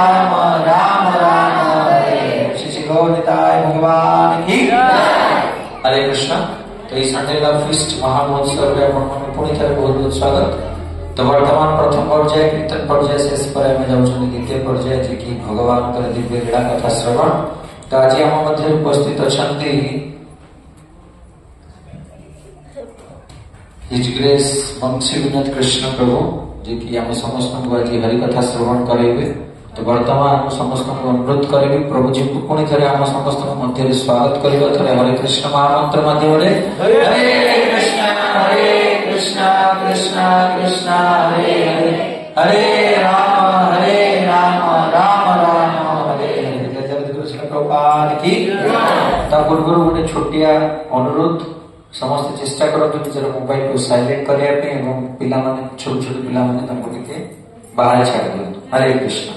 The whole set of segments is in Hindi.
राम राम राम हरे श्री श्री गौरताय भगवान की हरे कृष्ण। तो ये संडे का फीस्ट महामहोत्सव में पुणी थे बहुत बहुत स्वागत। तो वर्तमान प्रथम पर्याय कीर्तन पर्याय शेष पर द्वितीय पर्याय जी की भगवान दिव्य लीला कथा श्रवण। तो आज आम मध्य उपस्थित अच्छा हिज ग्रेस बंशी विनोद कृष्ण प्रभु जी की आम समस्त को आज हरिकथा श्रवण करेंगे। तो वर्तमान समस्त को अनुरोध करेंगे प्रभु जी को पुणी थे आम समस्त मध्य स्वागत करेंगे। हरे कृष्ण महामंत्र माध्यम हरे कृष्ण कृष्ण कृष्ण हरे हरे हरे राम राम राम हरे हरे। कृष्ण प्रभुपाद की। पूर्व गोटे छोटिया अनुरोध समस्त चेष्टा करते निजर मोबाइल को साइलेंट करने पिला छोट छोट पिला बाहर छाड़ दिखाँ। हरे कृष्ण।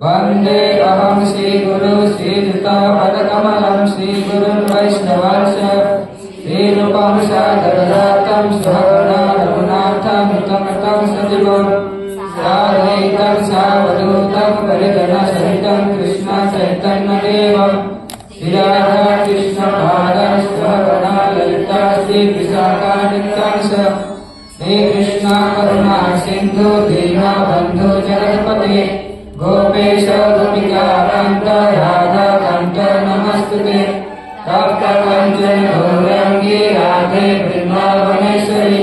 वंदे अहं श्री गुरु श्रीयुतापदकमलं श्री गुरुन् वैष्णवांश श्रीरूपं सादरदातं सहगणा रघुनाथं तं सजीवं साद्वैतं सावधूतं परिजनसहितं कृष्ण चैतन्यदेवं श्री राधा कृष्ण पादं सहगणा ललिता श्री विशाखादित्यांश श्री कृष्ण करुणा सिंधु दीनबन्धु जगत्पते गोपेश गोपिका कांत राधा कांत नमस्ते तप्त कंचन गौरांगी राधे वृंदावनेश्वरी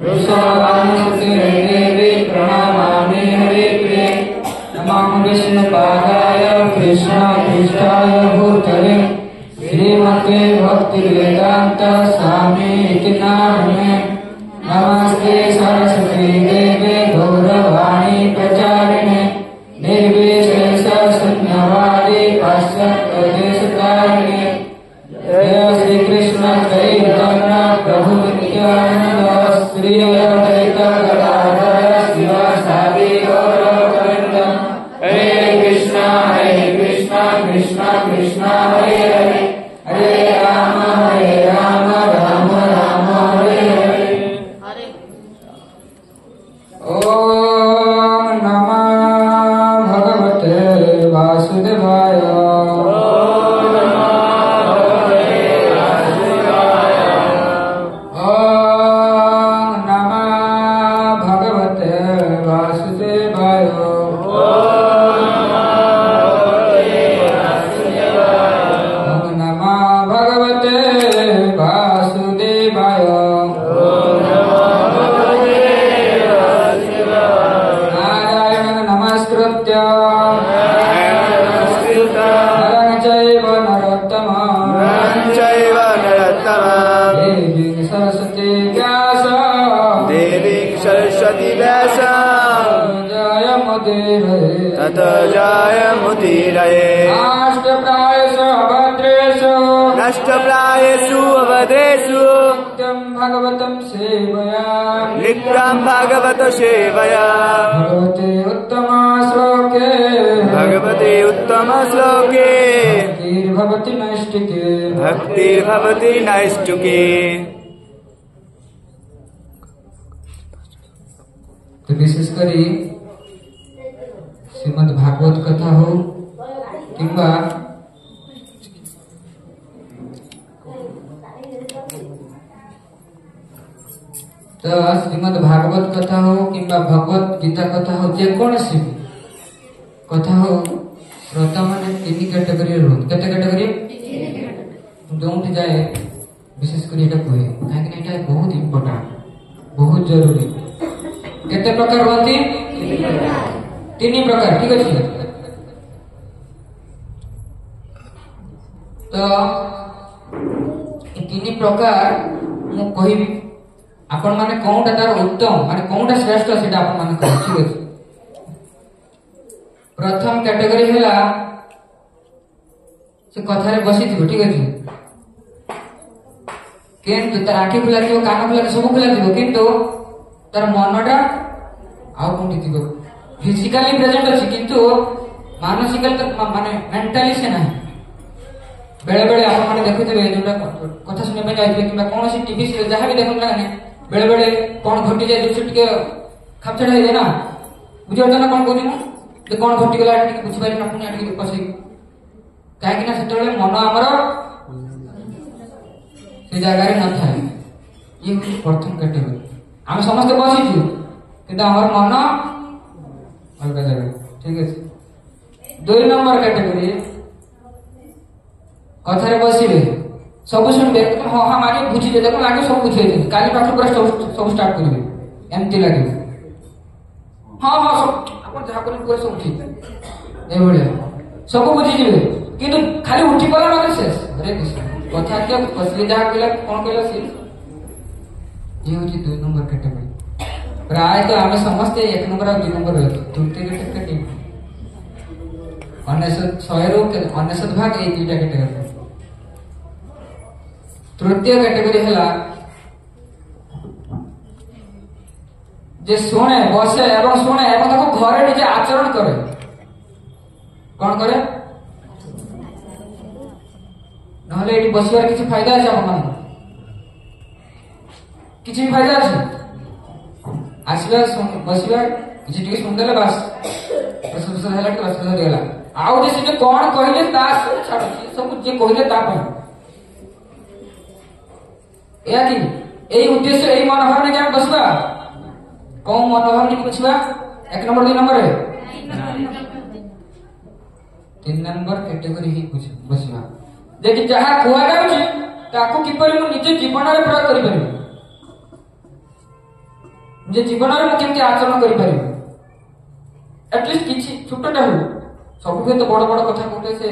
वृषभानुसुते देवी प्रणमामि हरिप्रिये नमः विष्णुपादाय कृष्णाभीष्टाय भूतले श्रीमते भक्तिवेदांत स्वामी इति नामिने नमस्ते सरस्वती देवे गौरवाणी प्रचारिणे निर्विशेष शून्यवादी पाश्चात्यदेशतारिणे जय श्री कृष्ण चैतन्य प्रभु नित्यानंद श्री अद्वैत गदाधर शिवासादि गौरवृंद। हरे कृष्ण कृष्ण कृष्ण हरे हरे हरे राम राम राम हरे हरे। ओम नमः भगवते वासुदेवाय। नष्टप्रायेषु अवधेषु भगवतं सेवया नित्यं भगवत सेवया भगवते उत्तम श्लोके भक्तिर्भवति नैष्टिके। तो विशेषकर श्रीमद् भागवत कथा हो कि श्रीमद भागवत कथा हो कि भगवत गीता कथा हो जेकोसी कथा हो श्रोता मैंने 3 कैटेगरी रुहत केते कैटेगरी जो जाए विशेषकर ये कहे कहीं बहुत इम्पोर्टाट बहुत जरूरी केते प्रकार रहती 3 प्रकार ठीक अच्छे तो 3 प्रकार मु कहि आपण माने कोनटा तार उत्तम माने कोनटा श्रेष्ठ सेटा आपण माने कहि ठीक अछि प्रथम कैटेगरी हैला से कथा रे बसी थिबो ठीक अछि किंतु तार आखि खुला थिबो कान खुला सब खुला थिबो किंतु तार मनटा आउ कोनटी थिबो फिजिकली प्रेजेंट अछि किंतु मानसिकली माने मेंटली से नाही बेले बेले आपण माने देखुथिबे जोटा कथा सुने पे जाइथिबे किबा कोनोसी टीवी सीरियल जहां भी देखन ना बेले बेले कोन घटी जाय जो टिके खापछड़ है ना बुझियो ना कोन कहू जे कोन घटी गला टिके बुझि पारि ना पुनी टिके पसई काहे कि ना सेतले मन हमर से जगह रे न थाए ये प्रथम कैटेगरी हम समस्त बसी छु किंतु हमर मन अलग जगह ठीक है 2 नंबर कैटेगरी कथा रे बसिबे सब सुनबे हां हां माने बुझी दे देखो आगे सब बुझे दे काली पाठ पूरा सब स्टार्ट करिवे एमती लागे हां हां सब अपन जहा कर पूरा सब ठीक ए बळे सब बुझी जिवे किंतु खाली उठी पला माने शेष अरे कृष्ण कथा के बसले जहा केला कोन केला से ये होची 2 नंबर कैटेगरी प्राय तो हमें समझते 1 नंबर और 2 नंबर रहते तृतीय कैटेगरी अनेशत 100 भाग ए 2टा कैटेगरी तृतीय कैटेगरी है जे शुणे बसे एवं शुणे एवं ताको घरे निजे आचरण करे कौन करे नहले एटी बसिबार किछि फायदा अछि आपन किछि भी फायदा अछि आसिबा बसिबा किछि टिके सुनदेले बस बस होला कि बस गेला आउ जे से कोन कहिले ता छाड़ सब जे कहिले ता पर यानी এই উদ্দেশ্য এই মনোভাব নিয়ে আমি বসবা কোন মনোভাব নিয়ে বসবা 1 নম্বর 2 নম্বরে 3 নম্বর ক্যাটেগরি হি বসবা দেখি যাহা কুয়া যাଉଛି তাকু কিপରି ମୁଁ ନିଜ ଜୀବନରେ ପ୍ରୟୋଗ କରିପାରିବି ନିଜ ଜୀବନରେ ମୁଁ କେମିତି ଆଚରଣ କରିପାରିବି ଏଟଲିଷ୍ଟ କିଛି ଛୋଟଟା ହଉ ସବୁଠୁ ତ ବଡ଼ ବଡ଼ କଥା କୋଟେ ସେ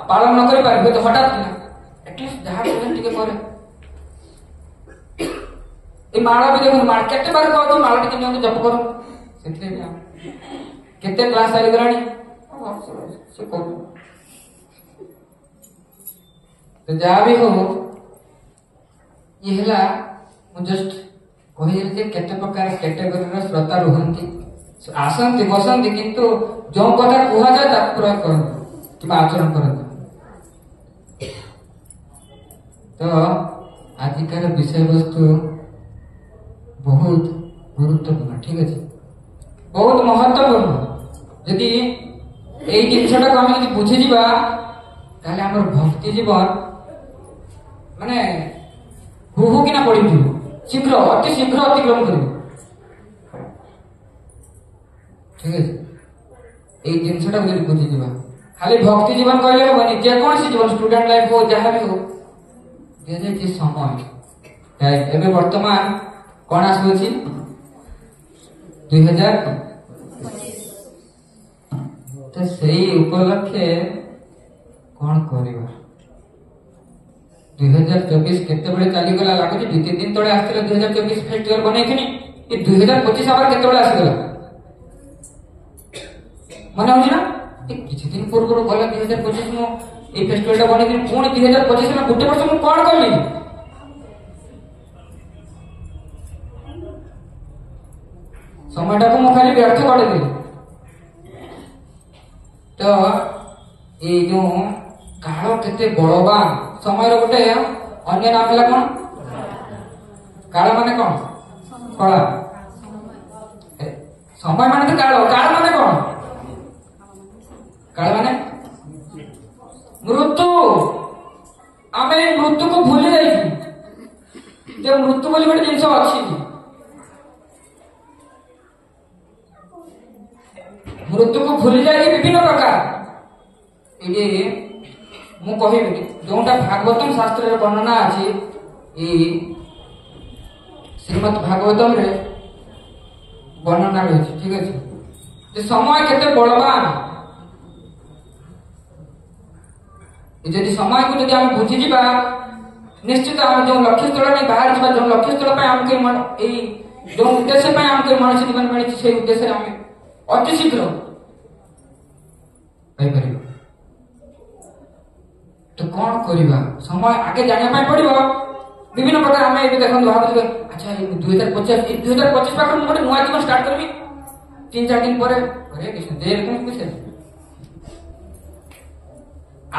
ପାଳନ ନ କରି ପାରିବେ ତ ହଠାତ୍ ଏଟଲିଷ୍ଟ ଯାହା ଟିକେ ପରେ ए माला भी देखो माल केते बार कहू माला टिके नियम जप करो सेथले केते क्लास आली गलानी से को तो जा भी हो ये हला मु जस्ट कहि जे केते प्रकार कैटेगरी रो श्रोता रहंती आसंती बसंती किंतु जो कथा कुहा जाय ता प्रयोग करन कि आचरण करन तो आजिकार विषय वस्तु बहुत गुरुत्वपूर्ण ठीक है बहुत महत्वपूर्ण यदि এই জিনিসটা আমি যদি বুঝে যাবা তাহলে আমার ভক্তি জীবন মানে হু হু কিনা পড়ি দিব শীঘ্র অতি শীঘ্র অতিক্রম করিব ঠিক আছে এই জিনিসটা যদি বুঝে যাবা খালি ভক্তি জীবন কইলে হবনি যে কোনসি জীবন স্টুডেন্ট লাইফ हो যাহা भी हो যে যে সময় তাই এবে বর্তমান কোন আসুছি 2000 तो सही उपलक्षे कौन करिबा 2024 केते बळे चाली गला लागुची 2-3 दिन तळे आस्थिले 2024 फेस्टिवल बनेखिनी ए 2025 आबार केते बळे आसीगला मने होची ना ए किछि दिन पूर्व गला 2025 मो ए फेस्टिवलटा बनेखिनी पुणी 2025 में गुटे वर्ष मु कोन करली সময়টা को मु खाली व्यर्थ कर देली तो ये जो काल केते बलवान समय गोटे अन्य नाम है कौन काल माने कौन कला समय माने तो काल काल माने कौन काल माने मृत्यु आमे मृत्यु को भूली जाई जे मृत्यु बोली गोटे जिंस अछि मृत्यु को भूली जाए विभिन्न प्रकार ये मु कहबी जोटा भागवतम शास्त्र वर्णना अच्छी श्रीमद भागवतम रे वर्णना रही ठीक अच्छे समय केते बलवान यदि समय को जब आम बुझी जा निश्चित आम जो लक्ष्य स्थल नहीं बाहर जा जो लक्ष्य स्थल आमको जो उद्देश्य आमको मनुष्य जीवन मिली से उद्देश्य आम अति शीघ्र तो कौन करवा समय आगे जाना पड़ो विभिन्न प्रकार आम ये देखो भाव अच्छा 2025 पाख गोटे नुआ जीवन स्टार्ट करी 3-4 दिन पर कुछ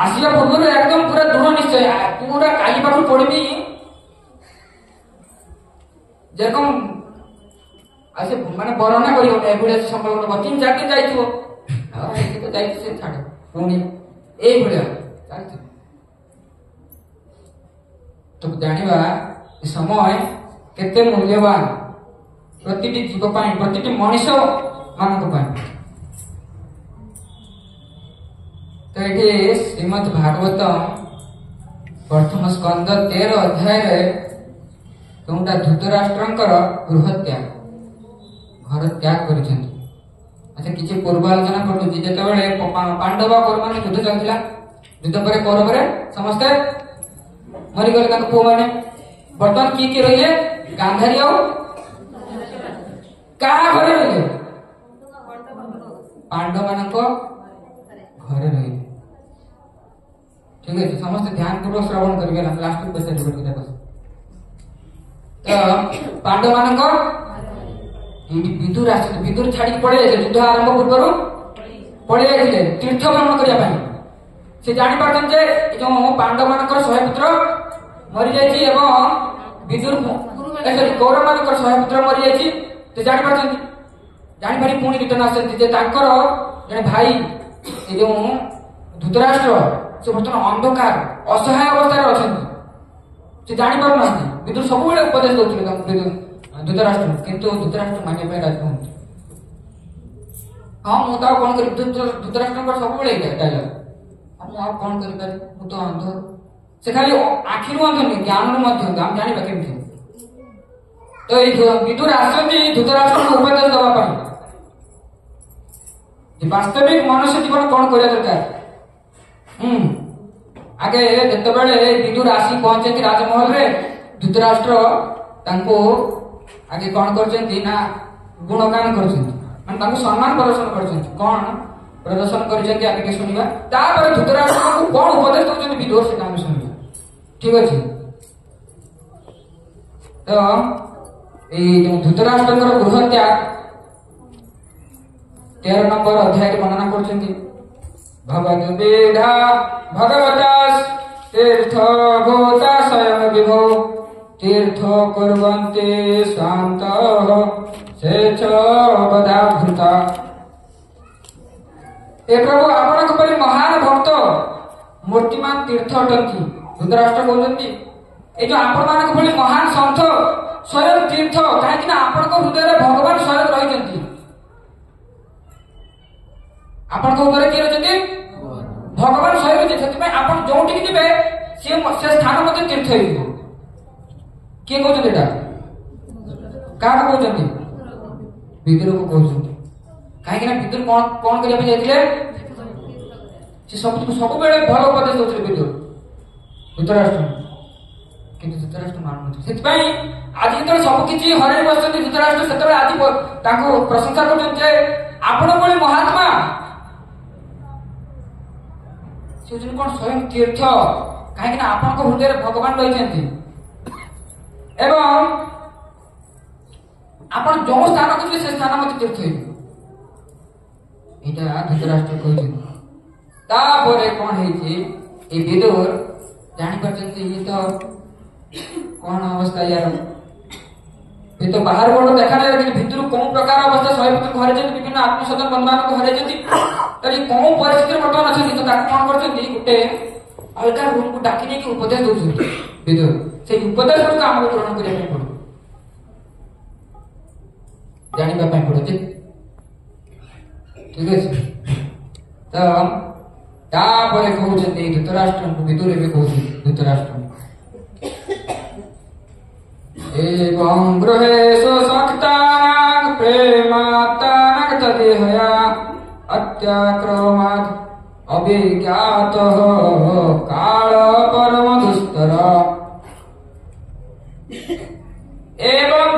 आसिया पूर्व एकदम पूरा दृढ़ निश्चय पूरा काली पाख पढ़ी जेरकम आसे माने वर्णना करी संकल्प 3-4 दिन जाइए छाड़ पुणी ये तो जानिबा समय केते मूल्यवान प्रतिटी जीव पाई प्रतिटी मनुष्य मानक पाई तो ये श्रीमद भागवतम प्रथम स्कंद 13 अध्याय जोटा धृतराष्ट्रंकर गृह त्याग घर त्याग कर अच्छा किसी पूर्वालोचना करूँ जिते पांडव कौरव युद्ध चलता युद्ध पर कौरव समस्ते मरीगले पुओ मैंने बर्तमान किए रही गांधारी क्या घरे रही पांडव मान घरे रही ठीक है समस्त ध्यान पूर्वक श्रवण करेंगे लास्ट पचार तो पांडव मान विदुर विदुर छाड़ी पड़े युद्ध आरंभ पूर्व पड़े जाते तीर्थ भ्रमण करने से जापारे जो पांडव मान 100 पुत्र मरी जाइए विदुर कौरव मान 100 पुत्र मरी जाइए तो जापारी पुणी रिटर्न आसे भाई जो धृतराष्ट्र से बर्तमान अंधकार असहाय अवस्था अच्छा से जापार ना विदुर सब उपदेश दौले धृतराष्ट्र किंतु धृतराष्ट्र मानिया राजी हूँ हाँ मुझे कौन कर धृतराष्ट्र सब डायलॉग आप कौन कर तो अंध से खाली आखिर अंध नहीं ज्ञान आम जाना केमती तो ये विदुर आसती धृतराष्ट्र को उपदेश देवाई वास्तविक मनुष्य जीवन कौन करने दरकार आगे जिते विदुर आसी पहुंचे राजमहल रे धृतराष्ट्र आगे कौन कर गुणगान कर सम्मान प्रदर्शन कर कौन प्रदर्शन कर आगे शुणा तापर धृतराष्ट्र को कौन उपदेश दौरान विदुर से आम शुणा ठीक अच्छे तो ये धृतराष्ट्र गृह त्याग 13 नंबर अध्याय वर्णना कर भगवद वेदा भगवता तीर्थ भूता स्वयं विभो तीर्थ कुर्वन्ते शांत से बदाभूता ए प्रभु आपण परि महान भक्त मूर्तिमान तीर्थ अटंती धृतराष्ट्र कहते ये जो आपण मान भली महान संत स्वयं तीर्थ कहीं आपण हृदय भगवान स्वयं रही आपण हृदय किए रही भगवान स्वयं रही आप जो जी से स्थान मत तीर्थ हो किए कहते क्या कहते विदुर को कहते कहीं विदुर कौन करने जाते सब भल उपदेश दौले विदुर धृतराष्ट्र किंतु धृतराष्ट्र मानु से आज जो सबकि हर बस धृतराष्ट्र से आज प्रशंसा कर महात्मा से कौन स्वयं तीर्थ कहीं आप हृदय भगवान रही एवं आप जो स्थान को से स्थान मत तीर्थ यहाँ धृतराष्ट्र कहते कौन है विदुर जापर ये तो कौन अवस्था यार ये तो बाहर बड़ देखा नहीं भितर कौ प्रकार अवस्था 100 पुत्र हर विभिन्न आत्मसदन बंधुबान को हर कौ परिस्थिति बर्तमान अच्छे तो कौन कर गोटे अलग रूम को डाकी नहीं उपदेश दौरान विदुर से उपदेश गुड़ आम ग्रहण करने पड़ो जानापी पड़ो ठीक है तो तापर कहते धृतराष्ट्र को विदुर भी कहते धृतराष्ट्र एवं गृहेषु शक्तानां प्रेमात्तानां तदेहया अत्याक्रमात् अभिज्ञातः काल परम दुस्तर एवं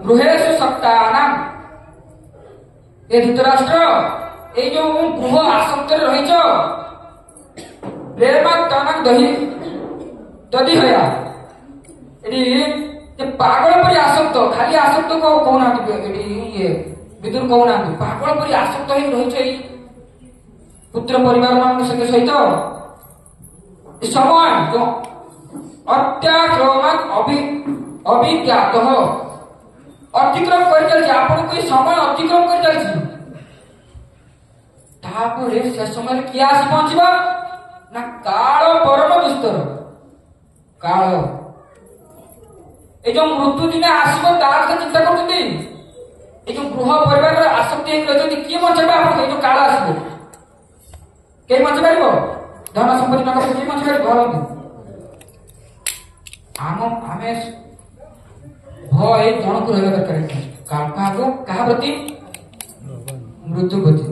गृहेषु शक्तानां ए धृतराष्ट्र এই যে গৃহ আসক্তরে রহিছ প্রেমাত্তানাং দহি তদি হয়া এটি যে পাগল পরি আসক্ত খালি আসক্ত কও না এটি ইয়ে বিদুর কও না পাগল পরি আসক্ত হই রহিছ এই পুত্র পরিবার ମାନଙ୍କ সহিত এই সময় অত্যাক্রমাৎ অভিজ্ঞাত অতিক্রম করে চালছি আপনাকে এই সময় অতিক্রম করে চালছি তারপরে সে সময় কি আসি পৌঁছব না কাল পরম দুস্তর কাল এই যে মৃত্যু দিনে আসব তার কথা চিন্তা করছেন এই যে গৃহ পরিবার আসক্তি হয়ে রয়েছেন কিଏ বঞ্চাইবে আপনার এই যে কাল আসব কে বঞ্চাই পারিব ধন সম্পত্তি টাকা পয়সা কিଏ বঞ্চাই পারিব ভাবନ୍ତୁ ଆମେ ଭୟ ଜଣକୁ ରହିବା ଦରକାର କାହାକୁ କାହା ପ୍ରତି ମୃତ୍ୟୁ ପ୍ରତି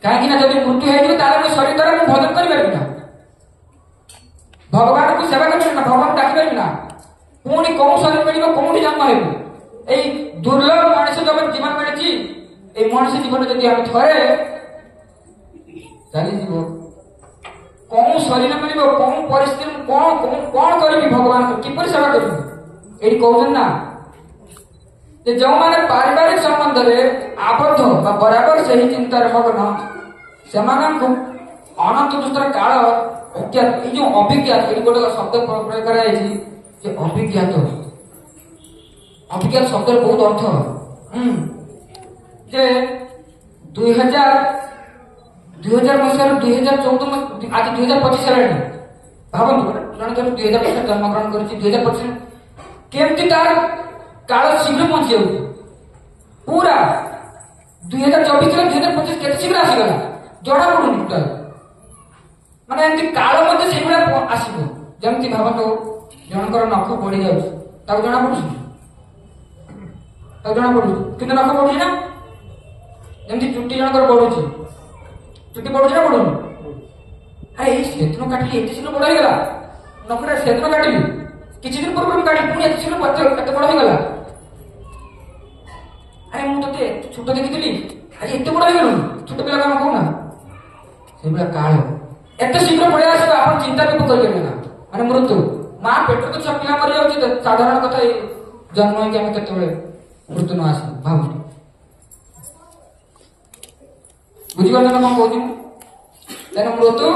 କାହିଁକି ନା ଯଦି ମୃତ୍ୟୁ ହେଇଯିବ ତାହେଲେ ମୋ ଶରୀର ଦ୍ୱାରା ମୁଁ ଭଜନ କରିପାରିବି ନା ଭଗବାନଙ୍କୁ ସେବା କରିପାରିବି ନା ଭଗବାନ ଡାକିପାରିବି ନା ପୁଣି କୋଉ ଶରୀର ମିଳିବ କୋଉଠି ଜନ୍ମ ହେବୁ ଏଇ ଦୁର୍ଲଭ ମଣିଷ ଜୀବନ ମିଳିଛି এই ମଣିଷ ଜୀବନ ଯଦି ଆମେ ଥରେ ଚାଲିଯିବ କୋଉ ଶରୀର ମିଳିବ କୋଉ ପରିସ୍ଥିତି କଣ କରିବି ଭଗବାନଙ୍କୁ କିପରି ସେବା କରିବି ଏଇଠି କହୁଛନ୍ତି ନା ଯେ ଯେଉଁମାନେ ପାରିବାରିକ ସମ୍ବନ୍ଧରେ ଆବଦ୍ଧ ବା ବରାବର ସେହି ଚିନ୍ତାରେ ମଗ୍ନ ସେମାନଙ୍କୁ ଅନନ୍ତ ଦୁଷ୍ଟର କାଳ ଅଜ୍ଞାତ ଏଇ ଯୋଉ ଅଭିଜ୍ଞାତ ଏଠି ଗୋଟେ ଶବ୍ଦ ପ୍ରୟୋଗ କରାଯାଇଛି ଯେ ଅଭିଜ୍ଞାତ ଶବ୍ଦର ବହୁତ ଅର୍ଥ ଯେ 2000 ମସିହାରୁ 2014 ଆଜି 2025 ହେଲାଣି ଭାବନ୍ତୁ ଜଣେ ଧର 2025 ଜନ୍ମଗ୍ରହଣ କରିଛି 2025 କେମିତି ତାର କାଳ ଶୀଘ୍ର ପହଞ୍ଚି ଯାଉଛି ପୁରା 2024 ରେ 2025 କେତେ ଶୀଘ୍ର ଆସିଗଲା ଜଣା ପଡୁନି ଟୋଟାଲ ମାନେ ଏମିତି କାଳ ମଧ୍ୟ ସେଇଭଳିଆ ଆସିବ ଯେମିତି ଭାବନ୍ତୁ ଜଣଙ୍କର ନଖ ବଢି ଯାଉଛି ତାକୁ ଜଣା ପଡୁଛି କିନ୍ତୁ ନଖ ବଢୁଛି ନା ଯେମିତି ଚୁଟି ଜଣଙ୍କର ବଢୁଛି ଚୁଟି ବଢୁଛି ନା ବଢୁନି ଆରେ ଏଇ ସେଦିନ କାଟିଲି ଏତେ ଶୀଘ୍ର ବଡ ହେଇଗଲା ନଖଟା ସେଦିନ କାଟିଲି କିଛି ଦିନ ପୂର୍ବରୁ କାଟି ପୁଣି ଏତେ ଶୀଘ୍ର କେତେ ବଡ ହେଇଗଲା ଆରେ ମୁଁ ତତେ ଛୋଟ ଦେଖିଥିଲି ଆଜି ଏତେ ବଡ ହେଇଗଲୁ ଛୋଟ ପିଲା କାମ କହୁନା ସେଇଭଳିଆ କାଳ ଏତେ ଶୀଘ୍ର ପଳେଇ ଆସିବ ଆପଣ ଚିନ୍ତା ବି କରିପାରିବେ ନା ମାନେ ମୃତ୍ୟୁ ମା ପେଟରେ ତ ଛୁଆ ପିଲା ମରିଯାଉଛି ସାଧାରଣ କଥା ଏଇ ଜନ୍ମ ହେଇକି ଆମେ କେତେବେଳେ ମୃତ୍ୟୁ ନ ଆସିବ ଭାବୁଛୁ ବୁଝିପାରୁଛ ନା କଣ କହୁଛି ମୁଁ ତେଣୁ ମୃତ୍ୟୁ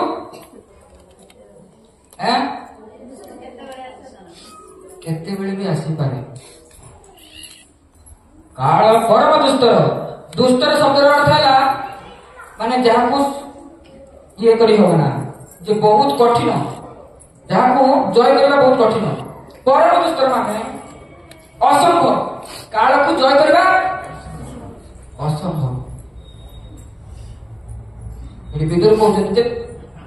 କେତେବେଳେ ବି ଆସିପାରେ କାଳ ପରମ ଦୁଷ୍ଟର ଶବ୍ଦର ଅର୍ଥ ହେଲା ମାନେ ଯାହାକୁ ଇଏ କରି ହବ ନା ଯେ ବହୁତ କଠିନ ଯାହାକୁ ଜୟ କରିବା ବହୁତ କଠିନ ପରମ ଦୁଷ୍ଟର ମାନେ ଅସମ୍ଭବ କାଳକୁ ଜୟ କରିବା ଅସମ୍ଭବ ଏଠି ବିଦୁର କହୁଛନ୍ତି ଯେ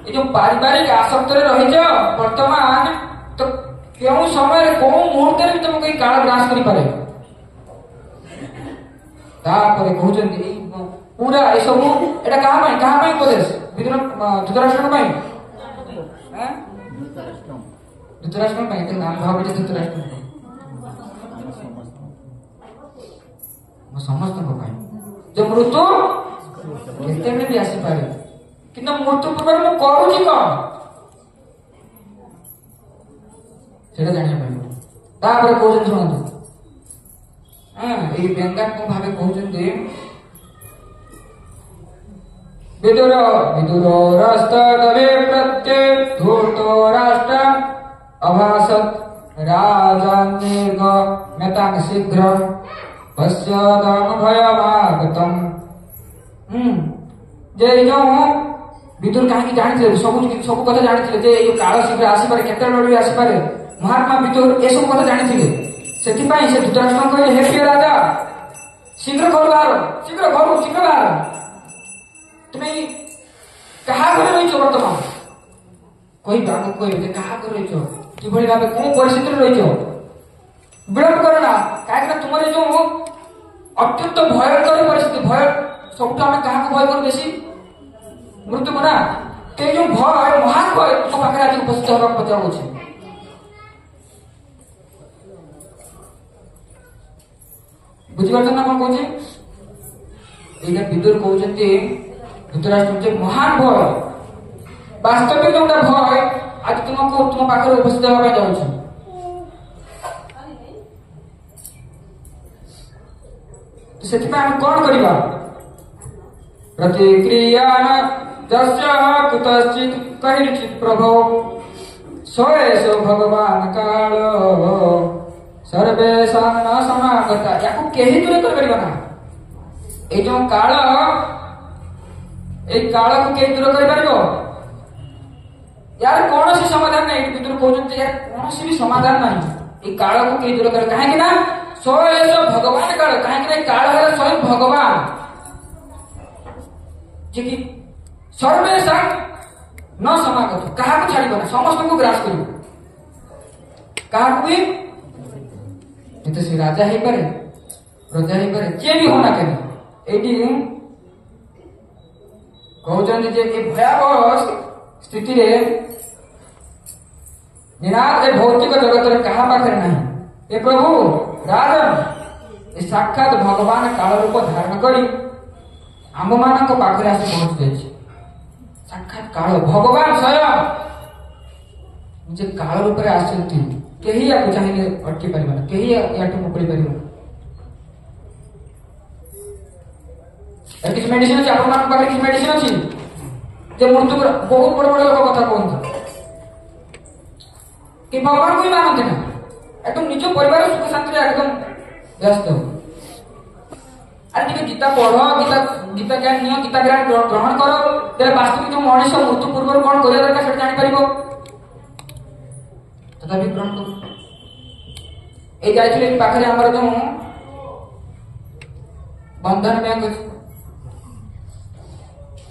ଏ ଯୋଉ ପାରିବାରିକ ଆସକ୍ତରେ ରହିଛ ବର୍ତ୍ତମାନ ତ କେଉଁ ସମୟରେ କୋଉ ମୁହୂର୍ତ୍ତରେ ବି ତମକୁ ଏଇ କାଳ ଗ୍ରାସ କରିପାରେ ତାପରେ କହୁଛନ୍ତି ପୁରା ଏସବୁ ଏଟା କାହା ପାଇଁ ଉପଦେଶ ଧୃତରାଷ୍ଟ୍ରଙ୍କ ପାଇଁ ଧୃତରାଷ୍ଟ୍ର ପାଇଁ ଆମେ ଭାବୁଛେ ଧୃତରାଷ୍ଟ୍ର ସମସ୍ତଙ୍କ ପାଇଁ ଯେ ମୃତ୍ୟୁ କେତେବେଳେ ବି ଆସିପାରେ କିନ୍ତୁ ମୃତ୍ୟୁ ପୂର୍ବରୁ ମୁଁ କରୁଛି କଣ ସେଇଟା ଜାଣିବା ପାଇଁ ତାପରେ କହୁଛନ୍ତି ଶୁଣନ୍ତୁ ଏଇ ବ୍ୟଙ୍ଗାତ୍ମକ ଭାବେ କହୁଛନ୍ତି विदुर विदुरोरस्तदवे प्रत्ये धूर्तो राष्ट्र अभासत् राजान्निर्गम्यतां शीघ्रं पश्यदनुभयमागतम् जे जो विदुर कहीं जानी सब कथा जानी जे काल शीघ्र आसपारे केतବେଳେ आसपारे महात्मा विदुर ये सब कथा जानी से धृतराष्ट्र कहले हे प्रिय राजा शीघ्र घर बाहर शीघ्र घर शीघ्र बाहर तुम्हें कहा घर रही बर्तमान कोई बाबू कोई कहा घर रही कि भाव कौन परिस्थिति रही विलंब कर ना कहीं तुम जो अत्यंत भयंकर परिस्थिति भय सब आम क्या भय कर बेसी मृत्यु को ना ते जो भय महान भय तुम पाखे आज उपस्थित होगा पचार बुझीपार ना कौन कहे ये विदुर कहते धृतराष्ट्र महान भय वास्तविक जो भय आज तुमको तुम पाखे उपस्थित होगा जाऊँ से कौन करवा प्रतिक्रिया कुतश्चित कहिचित प्रभो सोएसो भगवान काल सर्वेशा न समागता या कहीं दूर कर ना ये जो काल को कहीं दूर कर यार कौन सी समाधान नहीं विदुर कहते यार कौन सी भी समाधान नहीं ये काल को कहीं दूर कर कहीं ना सोएस भगवान काल कहीं काल है स्वयं भगवान जी की सर्वेशा न समागत क्या छाड़ समस्त को ग्रास कर क्या भी तो से राजा ही पारे प्रजा ही पारे किए भी होना कहीं ये कहते भयावह स्थिति निराश ए भौतिक जगत क्या पाखे ना ए प्रभु राजन साक्षात भगवान काल रूप धारण करी आम मान पाखे आस पहुंच जाए साक्षात काल भगवान स्वयं निजे काल रूप आसती कहीं या चाहिए अटकी पार कहीं या मुकुड़ी पार किसी मेडिसिन अच्छी आप किसी मेडिसिन अच्छी मृत्यु बहुत बड़ बड़ लोग कथा कहते कि भगवान को ही मानते ना एकदम निज परिवार सुख शांति एकदम व्यस्त अरे गीता पढ़ गीता ज्ञान नियो गीता ज्ञान ग्रहण करो तेरे वास्तविक जो मनीष मृत्यु पूर्व कौन कर दरकार से जापर तथापि ग्रहण करो ये जाइए पाखे आमर जो बंधन बैंक अच्छे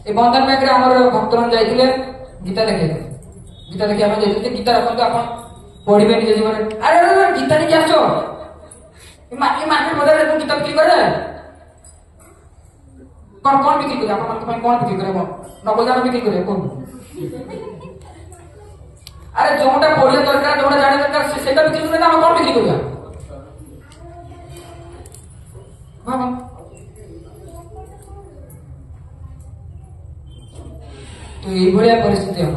ये बंधन बैंक रे आमर भक्त मान जाइए गीता देखे गीता देखिए आप जाइए गीता रखते आप पढ़े निजे जीवन अरे गीता नहीं आस मार्केट बजार में गीता बिक्री करे कौन कौन बिक्री करे आप कौन बिक्री करे नवजार बिक्री करे कौन अरे जोटा पढ़े दरकार जोटा जाने दरकार सेटा बिक्री करे हम कौन बिक्री करिया बाबा तो ये बढ़िया परिस्थिति हम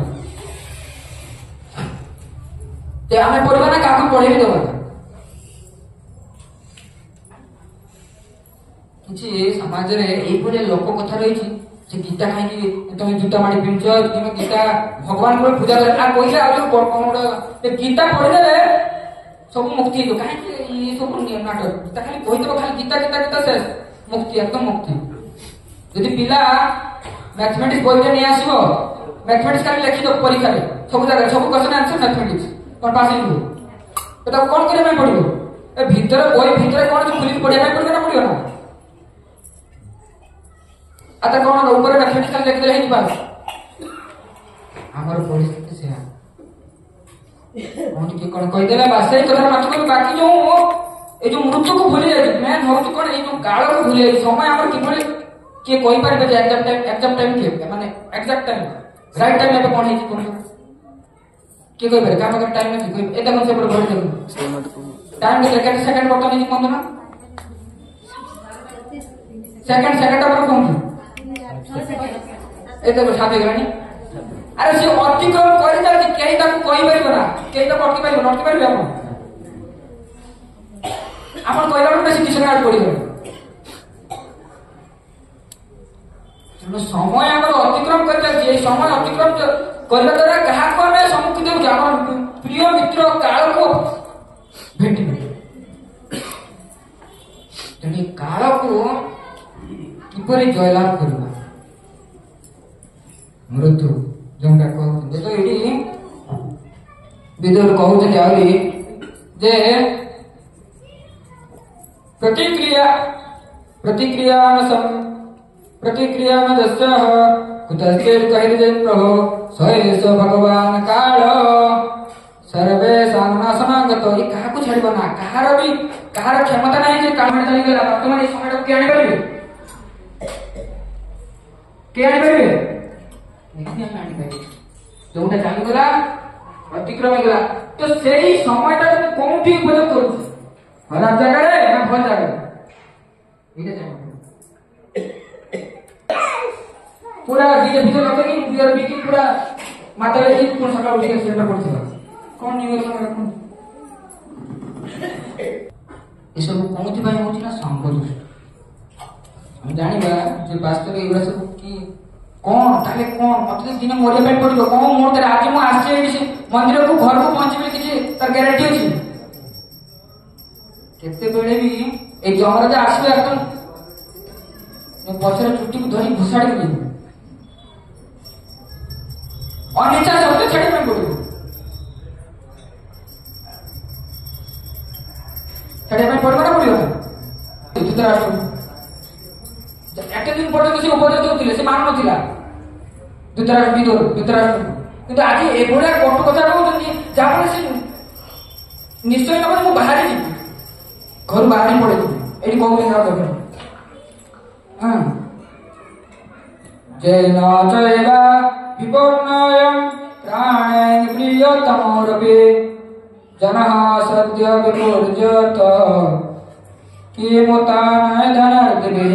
आम पढ़ा ना क्या पढ़े भी दबा कि समाज में लोक कथा रही गीता कहीं तुम जूता माड़ी पिंच गीता भगवान को पूजा कर गीता पढ़ीदे सब मुक्ति कहीं सब नाटक गीता खाली कहीदेव खाली गीता गीता गीता शेष मुक्ति एकदम मुक्ति जदि पिला मैथमेटिक्स बही नहीं आसो मैथमेटिक्स खाली लिखिद परीक्षा सब जगह सब क्वेश्चन आंसर मैथमेटिक्स कौन पास तो कौन करने पड़ो भितर बही भितर कौन जो खुली पढ़ा पड़े ना पड़ो ना आता कौन ऊपर मैथमेटिक्स खाली लिखिदे ही पास आमर परिस्थिति से कौन किए कौन कहीदेला बास यही कथा मात्र कर बाकी जो ये जो मृत्यु को भूली जाए मेन हूँ कौन ये काल को भूली जाए समय आम कि किए कही पारे एक्जाम टाइम किए माने एक्जाक्ट टाइम राइट टाइम एबे कौन है कौन किए कही पारे काम अगर टाइम नहीं कोई एकदम से बड़ टाइम के सेकंड बता नहीं कौन ना सेकंड पर कौन एते तो साथे गरानी अरे से अतिक्रम कर जाती कहीं ताको कहि परिबो ना कहीं तो अटकी परिबो अटकी परिबो आपण कहला बेसी किछन आड पड़ी गयो समय आमर अतिक्रम कर जाती समय अतिक्रम करने द्वारा क्या आम सम्मुखीन हो प्रिय मित्र काल को भेट तेणु काल को किपरि जयलाभ करवा मृत्यु जोटा कहते तो ये विदुर कहते आहरी जे प्रतिक्रिया प्रतिक्रिया न दस्यः कुतश्चेत् कैर्जयत् प्रभो सएष भगवान काल सर्वेषां नाशनागतो। ये काहाकु छाड़िब ना, काहार क्षमता नहीं जे काल में चली गला। वर्तमान ए समय के आनि परिबे, के आनि परिबे नहीं आनि परिबे। जोटा चली गला अतिक्रम गला तो सेही समयटा कोठी उपयोग करू, खराब जगह रे ना भल जगह एटा जानो। पूरा डीजे बीजे लगे कि बियर बीकी पूरा माता लेकी कोन सका उठी के सेंटर पड़थिला कोन निवेश में रखू। ए सब कोठी भाई होची ना संग दोष। हम जानिबा जे वास्तव में एगुरा सब की कोन ताले कोन मते दिन मोरिया पे पड़िबो कोन मोर तरे आज मु आसे मंदिर को घर को पहुंचबे कि तार ग्यारंटी अछि। केते बेले भी ए जमराज आसबे एकदम मैं पछरे छुट्टी को धरी घुसाड़ी दी अनिच्छा शब्द छाड़ी में पड़ो छाड़ी में पड़ो ना पड़ो धृतराष्ट्र एटे दिन पर्यंत से उपदेश देउथिले से मान नथिला धृतराष्ट्र किंतु आज एभोला कटु कथा कहउछन्ती जाबो से निश्चय न मु बाहर जी घर बाहर पड़े एठी कहउले ना दरकार। हां जय न जयवा विपन्नयं प्राणेन प्रियतमोरपि जनः सद्य विपर्यत किमुतानय धनर्दिभिः।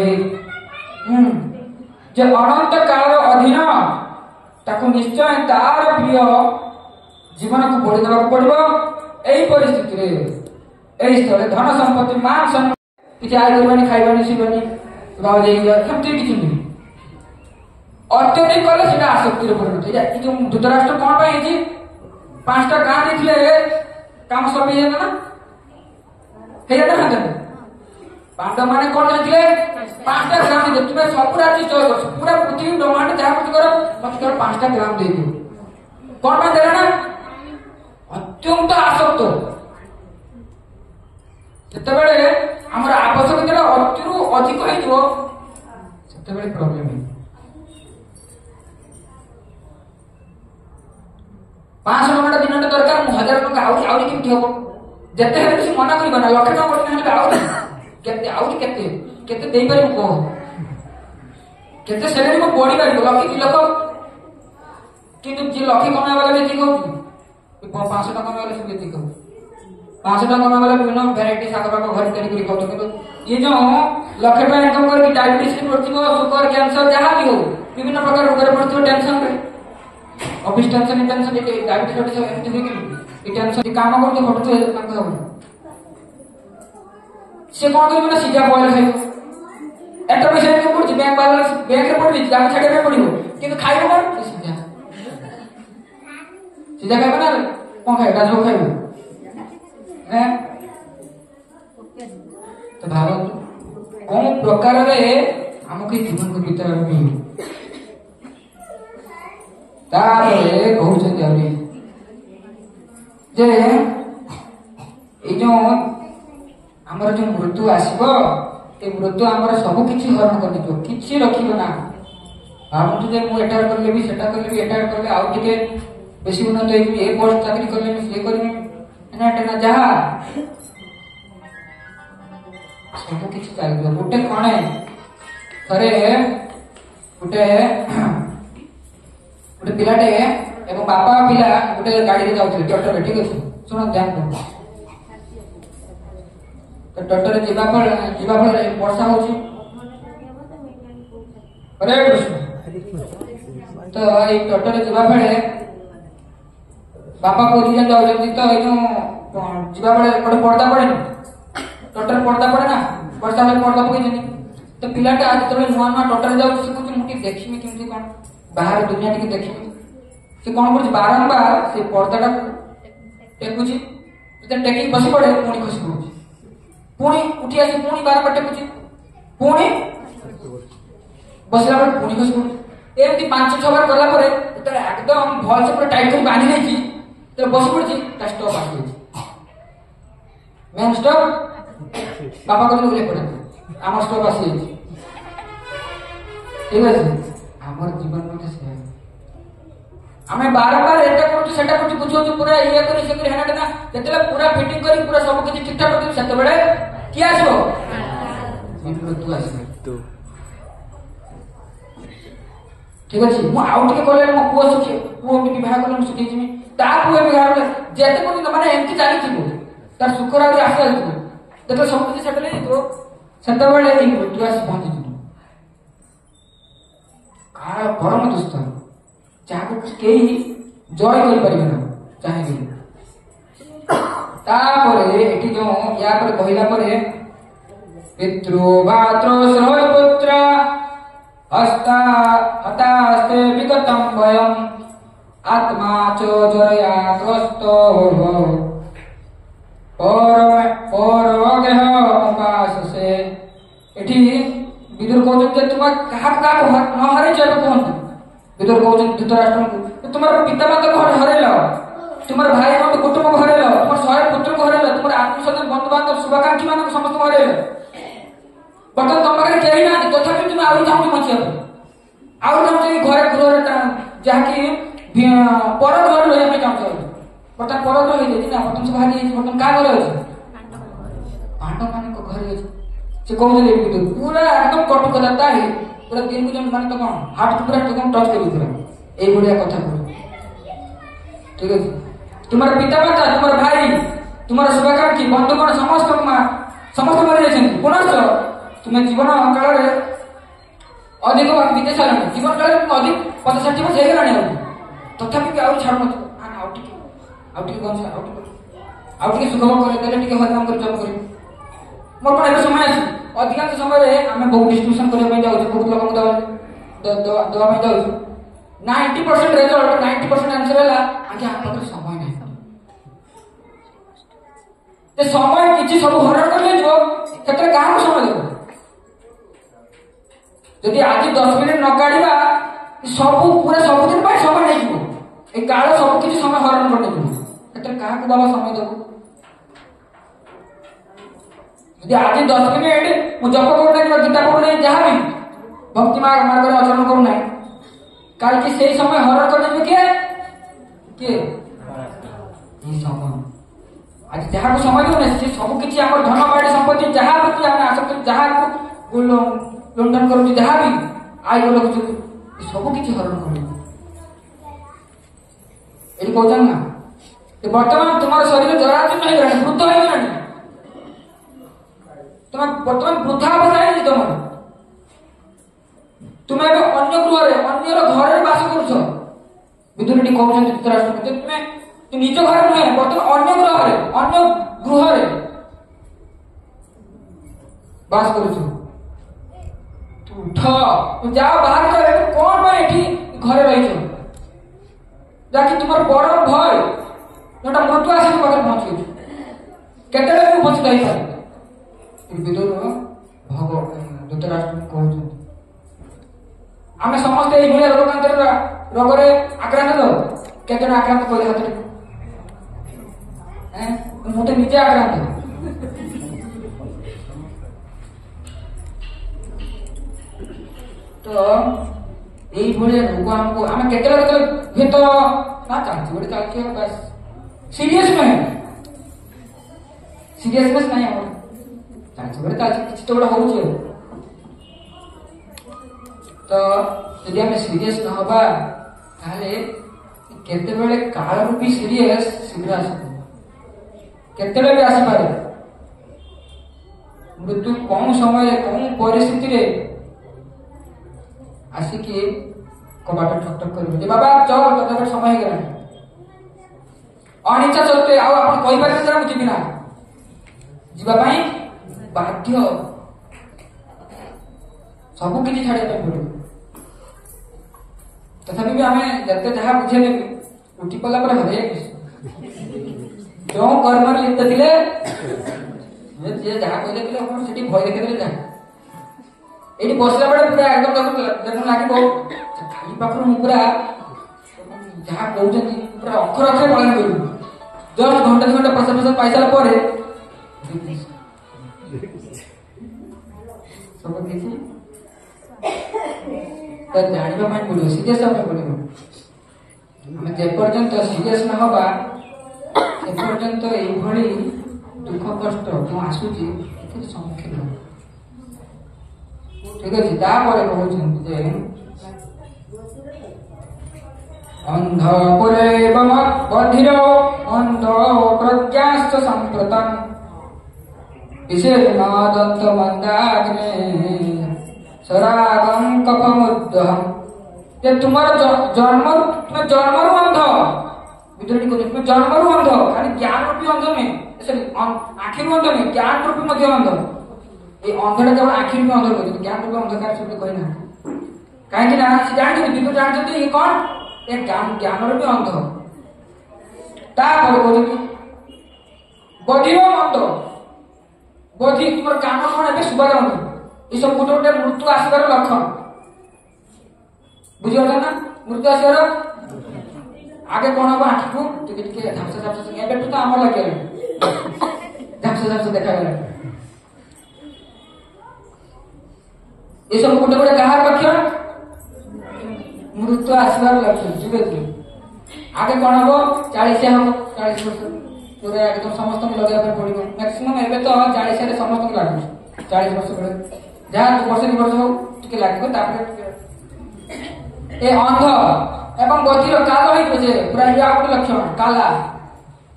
जे अनंत काल अधीन ताकू निश्चय तार प्रिय जीवन को बोली देवा पड़ो। एही परिस्थिति रे एही स्थले धन संपत्ति मान सम्मान किछि आय करबानी खाइबानी सिबानी गाव जाई सबते किछि नहीं अत्यधिक कले सेटा आसक्ति रे परिणत हो जाय। जो धृतराष्ट्र कोन पाई जी पांचटा गां देखले काम सब हे ना हे ना ना पांडव माने कोन जाथिले पांचटा ग्राम दे तुमे सब राज्य जय कर पूरा पृथ्वी ब्रह्मांड जहा कुछ करो मत करो पांचटा ग्राम दे दियो कोन में देला ना अत्यंत आसक्त सेतेबेले हमर आवश्यकता अतिरु अधिक होई जो सेतेबेले प्रॉब्लम है। 500 टका दिन दरकार 1000 टका आउरी केमती हबो जते हेले से मना करबा ना लक्ष टका पड़ना हेले आउरी केते देई पारिबो को केते सैलरी को बॉडी पारिबो लक्ष की लोक किंतु जे लक्ष कमाय वाला जे को 500 टका कमाय वाला से केते को 500 टका कमाय वाला विभिन्न वैरायटी सागर का घर करी करी खातो किंतु ये जो लक्ष टका इनकम करके डायबिटीज से पड़थिबो शुगर कैंसर जहां भी हो विभिन्न प्रकार रोग रे पड़थिबो टेंशन रे ऑफिस टेंशन डायबिटीज एमती हुए कि टेंशन काम करके घटू से कौन कर सीधा बॉयल खाइब एट पैसा इनकम कर बैंक वाला बैंक रे पड़ी गाड़ी छाड़े में पड़िबो किंतु खाइब कौन सीधा सीधा खाइब ना कौन खाइब राजभोग खाइब हैं तो भाव कौन प्रकार रे हमके जीवन को बीता रही तारे कहउछन्ती आउरी जे ए जो हमर जो मृत्यु आसीबो ए मृत्यु हमर सब किछि हरण करनी जो किछि रखिबो ना भाबुछु जे मु एटा करले भी सेटा करले भी एटा करले आउ टिके बेसी उन्नत होई ए पोस्ट चाकरी करले भी से करले ना टेना जहा सब किछि चालू गोटे कोणे थरे गोटे गोटे पिलाटे एवं बापा पिला गोटे गाड़ी रे जाउथि ट्रैक्टर रे ठीक अछि सुन ध्यान कर तो ट्रैक्टर रे जीवा पर वर्षा होछि हरे कृष्ण तो ए ट्रैक्टर रे जीवा पड़े बापा को दिया जाउ जल्दी तो ए जो जीवा पड़े गोटे पर्दा पड़े ट्रैक्टर पर्दा पड़े ना वर्षा में पर्दा पके जनी तो पिलाटा आज तबे नुवा नुवा ट्रैक्टर रे जाउ से कुछ मुठी देखिमी केमती कोन बाहर दुनिया टिके देखिमी से कौन कर बारंबार से पर्दाटा टेकुची तो टेकी बसी पड़े पुणी खसी पड़ुची पुणी उठी आसी पुणी बारंबार टेकुची पुणी बसला पर पुणी खसी पड़ुची एमती 5-6 बार गला परे तो एकदम भल से पूरा टाइट कर बांधी देछि तो बसी पड़ुची ता स्टॉप आसी मेन स्टॉप बाबा को ले पड़े আমার স্টপ আসি ঠিক আছে আমার জীবন মধ্যে সে আমি বারবার এটা করছি সেটা করছি বুঝাচ্ছি পুরা ইয়ে করি সে করি হেনা না যেତେବେଳେ পুরা ফিটিং করি পুরা সব কিছু ঠিকঠাক করছি সেତେବେଳେ কি আসবো ତୁ ଆସିବୁ ঠিক আছে ମୁଁ ଆଉ ଟିକେ କଲେ ମୋ ପୁଅ ଶିଖେ ପୁଅ ବି ବିବାହ କଲେ ମୁଁ ଶିଖେଇଯିବି ତା ପୁଅ ବିବାହ କଲେ ଯେତେ ପର୍ଯ୍ୟନ୍ତ ମାନେ ଏମିତି ଚାଲିଥିବ ତାର ଶୁକ୍ର ଆହୁରି ଆଶା ଆସିଥିବ ଯେତେବେଳେ ସବୁ କିଛି ସେଟେଲ ହେଇଯିବ ସେତେବେଳେ ଏଇ ମୃତ୍ୟୁ ଆସି ପହଞ୍ଚିଯିବ କାଳ ପରମ ଦୁଷ୍ଟ ଯାହାକୁ କେହି ଜୟ କରିପାରିବେ ନା ଚାହିଁବେ ତାପରେ ଏଠି ଯୋଉ ୟା ପରେ କହିଲା ପରେ ପିତୃ ମାତୃ ଶ୍ରୟ ପୁତ୍ର हस्ता हतास्ते विगतम वयम आत्मा च जरया ग्रस्तो परगेह उपाससे एठी विदुर कहउछन जे तुम काहा न हरै जाबे कहंतु विदुर कहउछन धृतराष्ट्र को तुम्हारे पितामाता को हरैलो तुम्हारे भाई बंधु कुटुंब को हरैलो तुम्हारे 100 पुत्र को हरैलो तुम्हारे आत्मसन्तान बंधु बांधव शुभाकांक्षी मान समस्त को हरैलो बर्तमान तुम पाखे कही ना तथापि तुम आउ चाहूँ बचिया आउ चाहूँ घरे गृह जहाँकि पर घर रही चाहूँ बर्तमान पर घर हो ना बर्तमान सब भागी बर्तमान क्या घर अच्छे पांडव मान घर से कहते पूरा एकदम कटु कथा पूरा दिन को जन माने तो कौन हार्ट पूरा एकदम टच कर ये कथा कह ठीक है तुम्हारे पिता माता तुम्हारे भाई तुम्हारे शुभाकांक्षी बंधुगण समस्त समस्त मरी जाइए पुनश्च तुम्हें जीवन काल अधिक बीते सारे जीवन काल अधिक 50-60 वर्ष हो तथापि छाड़ सुखम कर हरिनाम कर जप कर मोर कौन ए समय अच्छे अधिकांश समय आम बहुत डिस्ट्रीब्यूशन करने जाऊँ बहुत लोक दवाई जाऊँ 90% रेजल्ट 90% आंसर है आगे आप समय नहीं समय किसी सब हरण कर क्षेत्र क्या समय देव जदि आज 10 मिनिट न काढ़ा सब पूरा सबुदिन समय नहीं काल सब किसी समय हरण कर क्या दवा समय देव जदि आज 10 मिनिट मुझे जप करूना गीता पढ़ुना जहाँ भी भक्ति मार्ग में आचरण करूना काल की से समय हरण कर किए समय आज जहाँ को समय देना सब किसी धन बाड़ी संपत्ति जहाँ प्रति आसक्त जहाँ लुंठन कर जहाँ भी आय रखु सब किसी हरण कर कहते ना बर्तमान तुम्हारा शरीर जराजीर्ण हो गला वृद्ध हो गला तुम बर्तमान वृद्धा अवस्था है तुम तुम्हें अन्य गृह अन्यर घर बास कर विदुर कहते धृतराष्ट्र तुम्हें निज घर नुहे बर्तमान अन्य गृह बास कर उठ जाओ बाहर कर कौन घरे रही जहाँकि तुम बड़ भय जोटा मृत्यु आसिक पाखे पहुंची केते उपस्थित हो पारे विदुर धृतराष्ट्र कहते आम समस्ते ये रोगांतर रोगरे आक्रांत तो केते आक्रांत कले हाथ मुझे निजे आक्रांत तो यही रोग आमको आम के भीत ना चलती चलती बस सीरियस में सीरियसनेस नहीं चलती किसी तो गोटे हो तो यदि आम सीरियस न हवा केते काल रूपी सीरियस शीघ्र आस केते भी आसपे मृत्यु कौन समय कौन परिस्थिति आसिकी कबाट ठक ठक कर बाबा चल तब समय हो गला अनिच्छा सत्वे आप जी ना जावाई बाध्य सब किसी छाड़ा पड़ो तथापि भी आम जिते जहाँ बुझे उठी पड़ा हरे जो कर्म लिप्त थे जहाँ कहले भय देखते जहाँ ये बसला बेले पूरा एकदम लगे खाली पाखर पूरा जहाँ कहते पूरा अक्षर अक्षर पालन कर जस्ट घंटा 2 घंटा प्रसाद प्रसाद पाई सारा सब किसी तो जानिबा ପାଇଁ ପଡିବ ସିରିୟସ୍ ହେବା ପାଇଁ ପଡିବ ଆମେ ଯେ ପର୍ଯ୍ୟନ୍ତ ସିରିୟସ୍ ନ ହବା ସେ ପର୍ଯ୍ୟନ୍ତ ଏଇଭଳି ଦୁଃଖ କଷ୍ଟ ଯୋଉ ଆସୁଛି ଏଥିରେ ସମ୍ମୁଖୀନ ହବା ଠିକ ଅଛି ତାପରେ କହୁଛନ୍ତି ଯେ ଅନ୍ଧ ପୁରେ ବଧିର ଅନ୍ଧ ପ୍ରଜ୍ଞାଶ୍ଚ ସମ୍ପ୍ରତମ୍ ବିଶେଷ ଦନ୍ତ ମନ୍ଦାଗ୍ନେ ସରାଗଂ କଫମୁଦ୍ଦହଂ ଯେ ତୁମର ଜନ୍ମରୁ ଅନ୍ଧ ବିଦ୍ରୋହୀ କରୁଛ ତୁମେ ଜନ୍ମରୁ ଅନ୍ଧ ଖାଲି ଜ୍ଞାନ ରୂପୀ ଅନ୍ଧ ନୁହେଁ ଆଖିରୁ ଅନ୍ଧ ନୁହେଁ ଜ୍ଞାନ ରୂପୀ ମଧ୍ୟ ଅନ୍ଧ এই ଅନ୍ଧଟା କେବଳ ଆଖି ରୂପୀ ଅନ୍ଧ କରୁଛନ୍ତି ଜ୍ଞାନ ରୂପୀ ଅନ୍ଧକାର ସହିତ କହିନାହାନ୍ତି କାହିଁକି ନା ସେ ଜାଣିଛନ୍ତି ବିଦ୍ରୋହ ଜାଣିଛନ୍ତି ଇଏ କଣ ଏ ଜ୍ଞାନ ରୂପୀ ଅନ୍ଧ ତାପରେ କହୁଛନ୍ତି ବଧିର ଅନ୍ଧ ବୋଧି ତୁମର କାନ କଣ ଏବେ ଶୁଭା ଯାଉନି ଏସବୁ ଗୋଟେ ଗୋଟେ ମୃତ୍ୟୁ ଆସିବାର ଲକ୍ଷଣ ବୁଝିପାରୁଛ ନା ମୃତ୍ୟୁ ଆସିବାର ଆଗେ କଣ ହବ ଆଖିକୁ ଟିକେ ଟିକେ ଝାପସ ଝାପସ ଏବେଠୁ ତ ଆମର ଲାଗିଗଲାଣି ଝାପସ ଝାପସ ଦେଖାଗଲାଣି ଏସବୁ ଗୋଟେ ଗୋଟେ କାହାର ଲକ୍ଷଣ ମୃତ୍ୟୁ ଆସିବାର ଲକ୍ଷଣ ବୁଝିପାରୁଛୁ ଆଗେ କଣ ହବ 40 ହବ 40 ବର୍ଷ ପୁରା একদম ସମସ୍ତଙ୍କୁ ଲଗେଇବା ପାଇଁ ପଡିବ ମ୍ୟାକ୍ସିମମ୍ ଏବେ ତ 40 ରେ ସମସ୍ତଙ୍କୁ ଲାଗୁଛି 40 ବର୍ଷ ବେଳେ ଯାହା ବର୍ଷ 2 ବର୍ଷ ହଉ ଟିକେ ଲାଗିବ ତାପରେ ଏ ଅନ୍ଧ ଏବଂ ବଧିର କାଲ ହେଇଯିବ ଯେ ପୁରା ଇଏ ଆଉ ଗୋଟେ ଲକ୍ଷଣ କାଲା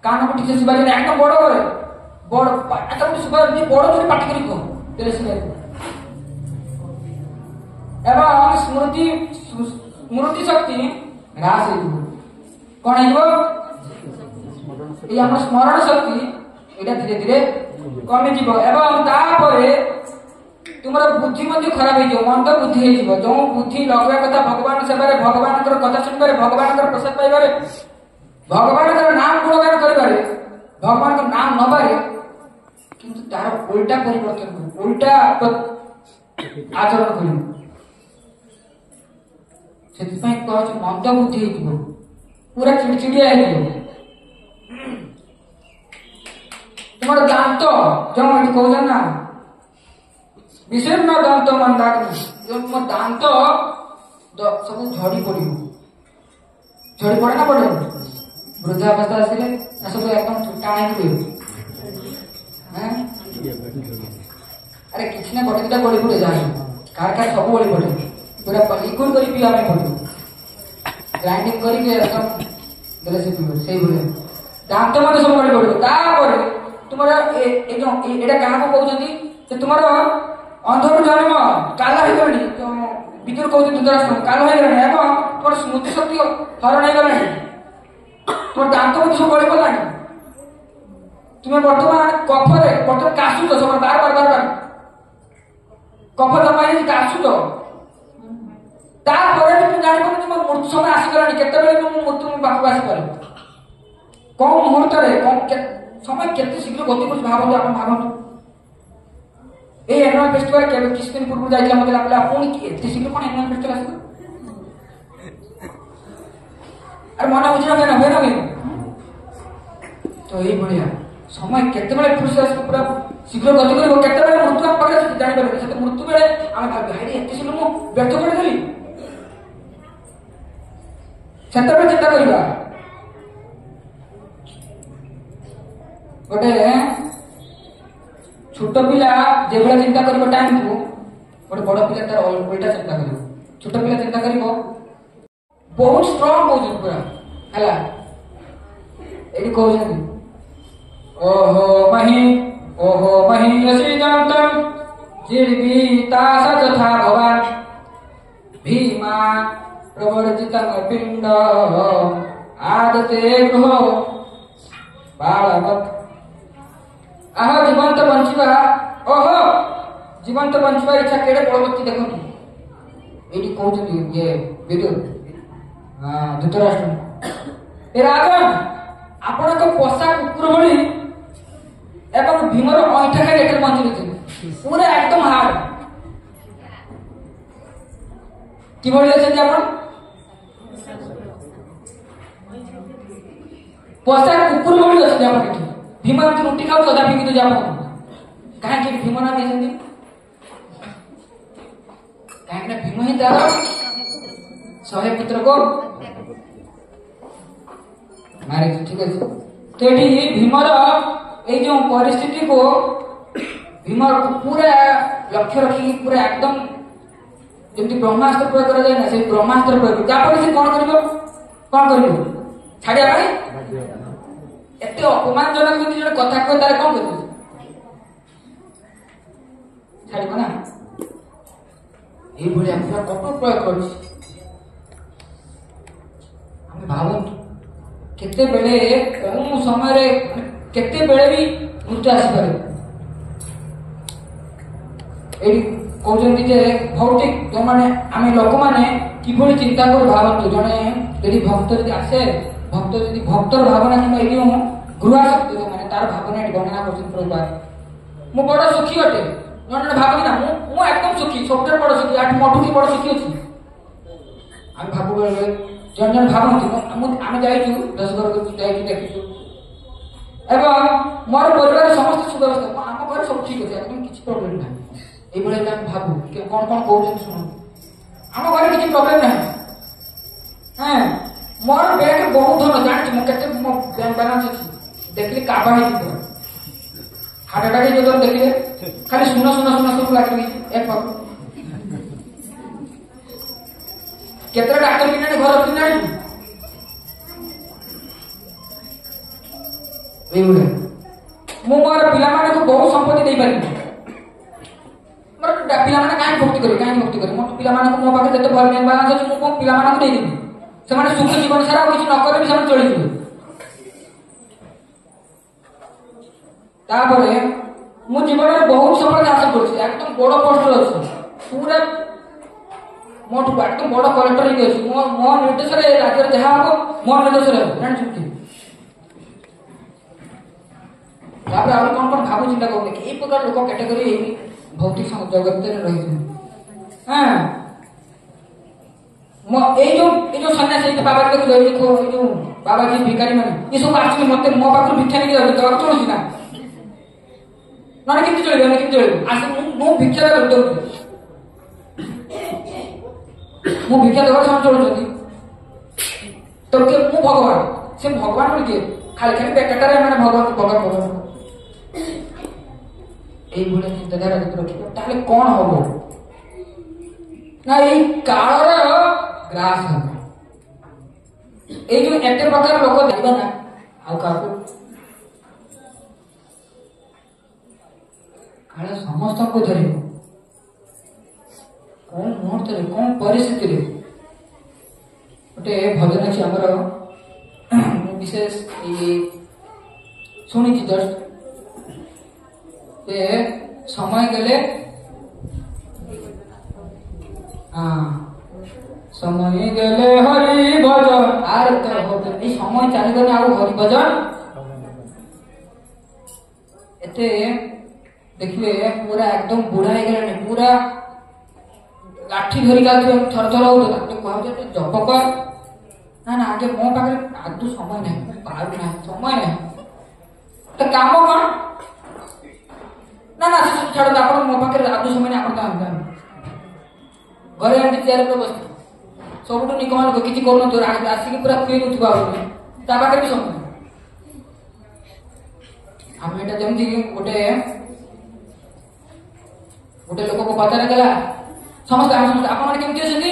କାନକୁ ଟିକେ ଶୁଭାଯାଏ একদম ବଡ করে ବଡ ଏଟା ଗୋଟେ ଶୁଭାଯାଏ ବଡ କରି ପାଟି କରି କହ ତେଲେ ଶୁଭାଯାଏ ଏବଂ ସ୍ମୃତି ଶକ୍ତି ହ୍ରାସ ହେଇଯିବ କଣ ହେଇଯିବ এই আমার স্মরণ শক্তি এটা ধীরে ধীরে কমে যাব এবং তারপরে তোমার বুদ্ধি মধ্যে খারাপ হয়ে যাব মন্দ বুদ্ধি হয়ে যাব যে বুদ্ধি লগাইবা কথা ভগবান সেবারে ভগবানଙ୍କର কথা শুনবারে ভগবানଙ୍କର প্রসাদ পাইবারে ভগবানଙ୍କର নাম গুণগান করিবারে ভগবানଙ୍କ নাম নবারে কিন্তু তার উল্টা পরিবর্তন করবে উল্টা আচরণ করবে ସେଥିପାଇଁ କହୁଛି ମନ୍ଦ ବୁଦ୍ଧି ହେଇଯିବ ପୁରା ଚିଡଚିଡିଆ ହେଇଯିବ তোমার দান্ত যেমন এটি কହୁଛନ୍ତି না ବିଶେଷ ଦାନ୍ତ ମନ୍ଦାଗ୍ନି তোমার ଦାନ୍ତ ସବୁ ଝଡି ପଡିବ ଝଡି ପଡେ ନା ପଡେ ବୃଦ୍ଧାବସ୍ଥା ଆସିଲେ ସବୁ একদম ଟାଣ ହେଇକି ଆରେ କିଛି ନା ଗୋଟେ ଦିଟା ଗଳି ପଡେ ଯାଏ କାହାର କାହାର ସବୁ ଗଳି ପଡେ ପୁରା ଲିକୁଇଡ କରି ପିଇବା ପାଇଁ ପଡିବ ଗ୍ରାଇଣ୍ଡିଙ୍ଗ କରିକି একদম ଦେଲେ ସେ ପିଇବ ସେଇଭଳିଆ ଦାନ୍ତ ମଧ୍ୟ ସବୁ ଗଳି ପଡିବ ତାପରେ ତୁମର ଏଇଟା କାହାକୁ କହୁଛନ୍ତି ଯେ ତୁମର ଅନ୍ଧରୁ ଜନ୍ମ କାଲ ହେଇଗଲାଣି ବିଦୁର କହୁଛନ୍ତି ଧୃତରାଷ୍ଟ୍ର କାଲ ହେଇଗଲାଣି ଏବଂ ତୁମର ସ୍ମୃତି ଶକ୍ତି ହରଣ ହେଇଗଲାଣି ତୁମର ଦାନ୍ତ ମଧ୍ୟ ସବୁ ଗଳି ପଡିଲାଣି ତୁମେ ବର୍ତ୍ତମାନ କଫରେ ବର୍ତ୍ତମାନ କାଶୁଛ ସବୁବେଳେ ବାର କଫ ଜମା ହେଇଛି କାଶୁଛ ତାପରେ ତୁମେ ଜାଣିପାରୁଛ ମୋର ମୃତ୍ୟୁ ସମୟ ଆସିଗଲାଣି କେତେବେଳେ ମୁଁ ମୃତ୍ୟୁ ପାଖକୁ ଆସିପାରେ କୋଉ ମୁହୂର୍ତ୍ତରେ সময় কেতে শীঘ্র গতি করছে ভাবନ୍ତୁ ଆପଣ ଭାବନ୍ତୁ এই এনুয়াল ফেস্টিভাল কেবে কিছু দিন পূর্ব যাইছিলাম মতে লাগলে আপনি এতে শীঘ্র কোন এনুয়াল ফেস্টিভাল আসবে আর মনে বুঝিনা কেন হয় না তো এই ভଳିଆ সময় কেତେବେଳେ খুশি আসবে পুরা শীঘ্র গতি করব কেତେବେଳେ মৃত্যু ଆମ ପାଖରେ ଜାଣିପାରିବେ ସେତେ ମୃତ୍ୟୁ ବେଳେ ଆମେ ଭାବିବା ହାଇ ଏତେ ଶୀଘ୍ର ମୁଁ ବ୍ୟର୍ଥ କରିଦେଲି ସେତେବେଳେ ଚିନ୍ତା କରିବା ଗୋଟେ ଛୋଟ ପିଲା ଯେଭଳିଆ ଚିନ୍ତା କରିବ ଟାଇମକୁ ଗୋଟେ ବଡ ପିଲା ତାର ଉଲ୍ଟା ଚିନ୍ତା କରିବ ଛୋଟ ପିଲା ଚିନ୍ତା କରିବ ବହୁତ ଷ୍ଟ୍ରଙ୍ଗ କହୁଛନ୍ତି ପୁରା ହେଲା ଏଠି କହୁଛନ୍ତି ଓହୋ ମହି ଯଶୀଦନ୍ତଂ ଜୀବିତାସ ଯଥା ଭବାନ ଭୀମା ପ୍ରବର୍ଜିତଂ ପିଣ୍ଡ ଆଦତେ ଗୃହ ବାଳବତ୍ আহ জীবন্ত বঞ্চিবা ওহো জীবন্ত বঞ্চিবা ইচ্ছা কেড়ে পরবর্তী দেখুন এইটি কହୁଛନ୍ତି ইয়ে বিদুর ধৃতরাষ্ট্র এ রাজন ଆପଣଙ୍କ ପୋଷା କୁକୁର ଭଳି ଏବଂ ଭୀମର ଅଇଁଠା ଖାଇ ଏଠାରେ ବଞ୍ଚି ରହିଛନ୍ତି ପୁରା একদম ହାର୍ଡ କିଭଳି ଅଛନ୍ତି ଆପଣ ପୋଷା କୁକୁର ଭଳି ଅଛନ୍ତି ଆପଣ ଏଠି ଭୀମ ଏମିତି ରୁଟି ଖାଉ ସଦା ଫିଙ୍ଗି ଦଉଛି ଆପଣ କାହିଁକି ଭୀମ ନା ଦେଇଛନ୍ତି କାହିଁକି ନା ଭୀମ ହିଁ ତାର 100 ପୁତ୍ରକୁ ମାରିଛି। ଠିକ ଅଛି, ତ ଏଠି ଭୀମର ଏଇ ଯୋଉ ପରିସ୍ଥିତିକୁ ଭୀମ ପୁରା ଲକ୍ଷ୍ୟ ରଖିକି ପୁରା ଏକଦମ ଯେମିତି ବ୍ରହ୍ମାସ୍ତ୍ର ପ୍ରୟୋଗ କରାଯାଏ ନା, ସେଇ ବ୍ରହ୍ମାସ୍ତ୍ର ପ୍ରୟୋଗ। ଯାହାଫଳରେ ସେ କଣ କରିବ ଛାଡିବା ପାଇଁ? ଏତେ ଅପମାନଜନକ ଯଦି ଜଣେ କଥା କହେ ତାହେଲେ କଣ କରିବ? ଛାଡିବ ନା? ଏଇଭଳିଆ ପୁରା କଠୋର ପ୍ରୟୋଗ କରୁଛି। ଆମେ ଭାବନ୍ତୁ କେତେବେଳେ କୋଉ ସମୟରେ କେତେବେଳେ ବି ମୃତ୍ୟୁ ଆସିପାରେ। ଏଇଠି କହୁଛନ୍ତି ଯେ ଭୌତିକ ଯୋଉମାନେ ଆମେ ଲୋକମାନେ କିଭଳି ଚିନ୍ତା କରୁ ଭାବନ୍ତୁ। ଜଣେ ଯଦି ଭକ୍ତ ଯଦି ଆସେ, ଭକ୍ତର ଭାବନା କିମ୍ବା ଏଇ ଯୋଉ ଗୃହାଶକ୍ତି ଯୋଉମାନେ ତାର ଭାବନା ଏଠି ବର୍ଣ୍ଣନା କରୁଛନ୍ତି ପ୍ରଭୁପାଦ। ମୁଁ ବଡ ସୁଖୀ ଅଟେ, ଜଣେ ଭାବି ନା ମୁଁ ଏକଦମ ସୁଖୀ, ସବୁଠାରୁ ବଡ ସୁଖୀ, ମୋଠୁ କି ବଡ ସୁଖୀ ଅଛି। ଆମେ ଭାବୁ ବେଳେ ଜଣେ ଜଣେ ଭାବନ୍ତି ଆମେ ଯାଇଛୁ ଦଶଘରକୁ ଯାଇକି ଦେଖିଛୁ ଏବଂ ମୋର ପରିବାର ସମସ୍ତେ ସୁବ୍ୟବସ୍ଥା, ଆମ ଘରେ ସବୁ ଠିକ ଅଛି, একদম କିଛି ପ୍ରୋବ୍ଲେମ ନାହିଁ। এইଭଳିଆ ଆମେ ଭାବୁ କଣ କଣ କହୁଛନ୍ତି ଶୁଣନ୍ତୁ। ଆମ ଘରେ କିଛି ପ୍ରୋବ୍ଲେମ ନାହିଁ। ମୋର ବ୍ୟାଙ୍କ ବହୁତ ଧନ, ଜାଣିଛି ମୁଁ କେତେ ମୋ ବ୍ୟାଙ୍କ ବାଲାନ୍ସ ଅଛି। ଦେଖିଲି କାବା ହେଇଯିବ, ହାର୍ଟ ଆଟାକ୍ ହେଇଯିବ। ଦେଖିଲେ ଖାଲି ଶୁଣ ସବୁ ଲାଗି ଏକ ପାଖ କେତେଟା ଡାକ୍ତର କିଣାଣି ଘର କିଣାଣି। ଏଇଭଳିଆ ମୁଁ ମୋର ପିଲାମାନଙ୍କୁ ବହୁ ସମ୍ପତ୍ତି ଦେଇପାରିବି। ମୋର ପିଲାମାନେ କାହିଁକି ଭକ୍ତି କରିବେ? ମୋ ପିଲାମାନଙ୍କୁ ମୋ ପାଖରେ ଯେତେ ଭଲ ବାଲାନ୍ସ ଅଛି ମୁଁ ମୋ ପିଲାମାନଙ୍କୁ ଦେଇଦେବି। ସେମାନେ ସୁଖ ଜୀବନ ସାରା ଆଉ କିଛି ନ କଲେ ବି ସେମାନେ ଚଳିଯିବେ। ତାପରେ ମୁଁ ଜୀବନରେ ବହୁତ ସଫଳତା ହାସଲ କରିଛି, একদম ବଡ ପୋଷ୍ଟରେ ଅଛି, ପୁରା ମୋଠୁ একদম ବଡ କଲେକ୍ଟର ହେଇକି ଅଛି। ମୋ ନିର୍ଦ୍ଦେଶରେ ରାଜ୍ୟରେ ଯାହା ହବ ମୋ ନିର୍ଦ୍ଦେଶରେ ହବ, ଜାଣିଛନ୍ତି। ତାପରେ ଆହୁରି କଣ କଣ ଭାବୁ ଚିନ୍ତା କରୁନି। ଏଇ ପ୍ରକାର ଲୋକ କ୍ୟାଟେଗୋରୀ ଏଇ ଭୌତିକ ଜଗତରେ ରହିଛନ୍ତି। ଏଇ ଯୋଉ ସନ୍ନ୍ୟାସୀ ବାବା ଦେଖୁଛ, ଏଇ ଯୋଉ ବାବାଜୀ ଭିକାରୀ ମାନେ ଏ ସବୁ ଆସିବେ ମତେ ମୋ ପାଖରୁ ଭିକ୍ଷା ନେଇକି ଯାଉଛି, ଦେବାକୁ ଚଳୁଛି ନା? ନହେଲେ କେମିତି ଚଳିବ? ଆସ ମୁଁ ଭିକ୍ଷା ଦଉଛି, ମୁଁ ଭିକ୍ଷା ଦେବାକୁ ସେମାନେ ଚଳୁଛନ୍ତି। ତ ମୁଁ ଭଗବାନ, ସେ ଭଗବାନ ବୋଲି କିଏ? ଖାଲି ବେକାରଟାରେ ମାନେ ଭଗବାନ এইভଳିଆ ଚିନ୍ତାଧାରା ଯଦି ରଖିବ ତାହେଲେ କଣ ହବ ନା ଏଇ କାଳର ଗ୍ରାସ ହବ। ଏଇ ଯୋଉ ଏତେ ପ୍ରକାର ଲୋକ ଦେବ ନା ଆଉ କାହାକୁ କାଳ ସମସ୍ତଙ୍କୁ ଧରିବ। କଣ ମୁହୂର୍ତ୍ତରେ କଣ ପରିସ୍ଥିତିରେ ଗୋଟେ ଭଜନ ଅଛି ଆମର, ମୁଁ ବିଶେଷ ଶୁଣିଛି ଜଷ୍ଟ সময় গেলে সময় গেলে হরি ভজন আর তো হবে। এই সময় চালিগলে ଆଉ হরি ভজন এতে ଦେଖିବେ ପୁରା একদম ବୁଢା ହେଇଗଲାଣି, ପୁରା ଲାଠି ଧରିକି ଥର ହଉଥିଲା। କୁହାଯାଉଛି ଜପ କର, ନା ଆଗେ ମୋ ପାଖରେ ଆଦୌ ସମୟ ନାହିଁ, ପାରୁନାହିଁ, ସମୟ ନାହିଁ, ତ କାମ କଣ? ନା ଛାଡ, ଆପଣ ମୋ ପାଖରେ ଆଦୌ ସମୟ ନାହିଁ, ଆପଣ ଘରେ ଏମିତି ଚେୟାର ଉପରେ ବସିଥିବ, ସବୁଠୁ ନିଗମ ଲୋକ କିଛି କରୁନଥିବ, ଆସିକି ପୁରା ଫ୍ରି ନଥିବ, ଆଉ ତା ପାଖରେ ବି ସମୟ। ଆମେ ଏଇଟା ଯେମିତି ଗୋଟେ ଲୋକକୁ ପଚାରାଗଲା, ସମସ୍ତେ ଆପଣମାନେ କେମିତି ଅଛନ୍ତି?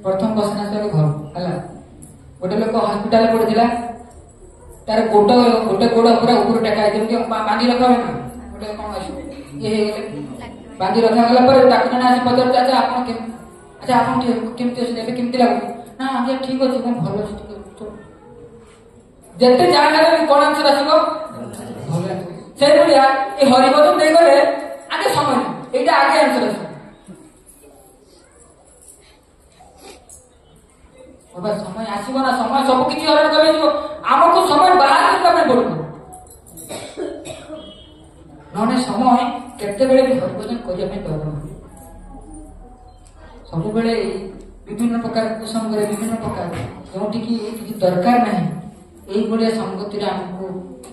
ପ୍ରଥମ କ୍ୱେଶ୍ଚନ ଆସିଲା ଘର ହେଲା। ଗୋଟେ ଲୋକ ହସ୍ପିଟାଲରେ ପଡିଥିଲା, ତାର ଗୋଟେ ଗୋଡ ପୁରା ଉପରୁ ଟେକା ଯେମିତି ବାନ୍ଧି ରଖା ହୁଏ ନା, ଗୋଟେ କଣ ଅଛି ଇଏ ହେଇଗଲେ ବାନ୍ଧି ରଖାଗଲା ପରେ ତାକୁ ଜଣେ ଆସି ପଚାରୁଛି, ଆଚ୍ଛା ଆପଣ କେମିତି ଅଛନ୍ତି, ଏବେ କେମିତି ଲାଗୁଛି? ନା ଆଜ୍ଞା ଠିକ ଅଛି, ମୁଁ ଭଲ ଅଛି, ଠିକ ଅଛି। ଯେତେ ଯାହା ହେଲେ କଣ ଆନ୍ସର ଆସିବ? ଭଲ। ସେଇଭଳିଆ ଏଇ ହରିଭଜନ ଦେଇଗଲେ ଆଗେ ସମୟ ନାହିଁ, এইটা আগে आंसर আছে। বাবা সময় আসিব না, সময় সব কিছু হরণ করে দিব, আমাকে সময় বাহার করতে হবে পড়ব। ননে সময় কেতেবেলে भी হরিভজন করিয়া পাই পারব না। ସବୁବେଳେ বিভিন্ন প্রকার কুসঙ্গরে বিভিন্ন প্রকার ଯୋଉଠି କି କିଛି ଦରକାର ନାହିଁ ଏଇ ଭଳିଆ ସଂଗତିରେ ଆମକୁ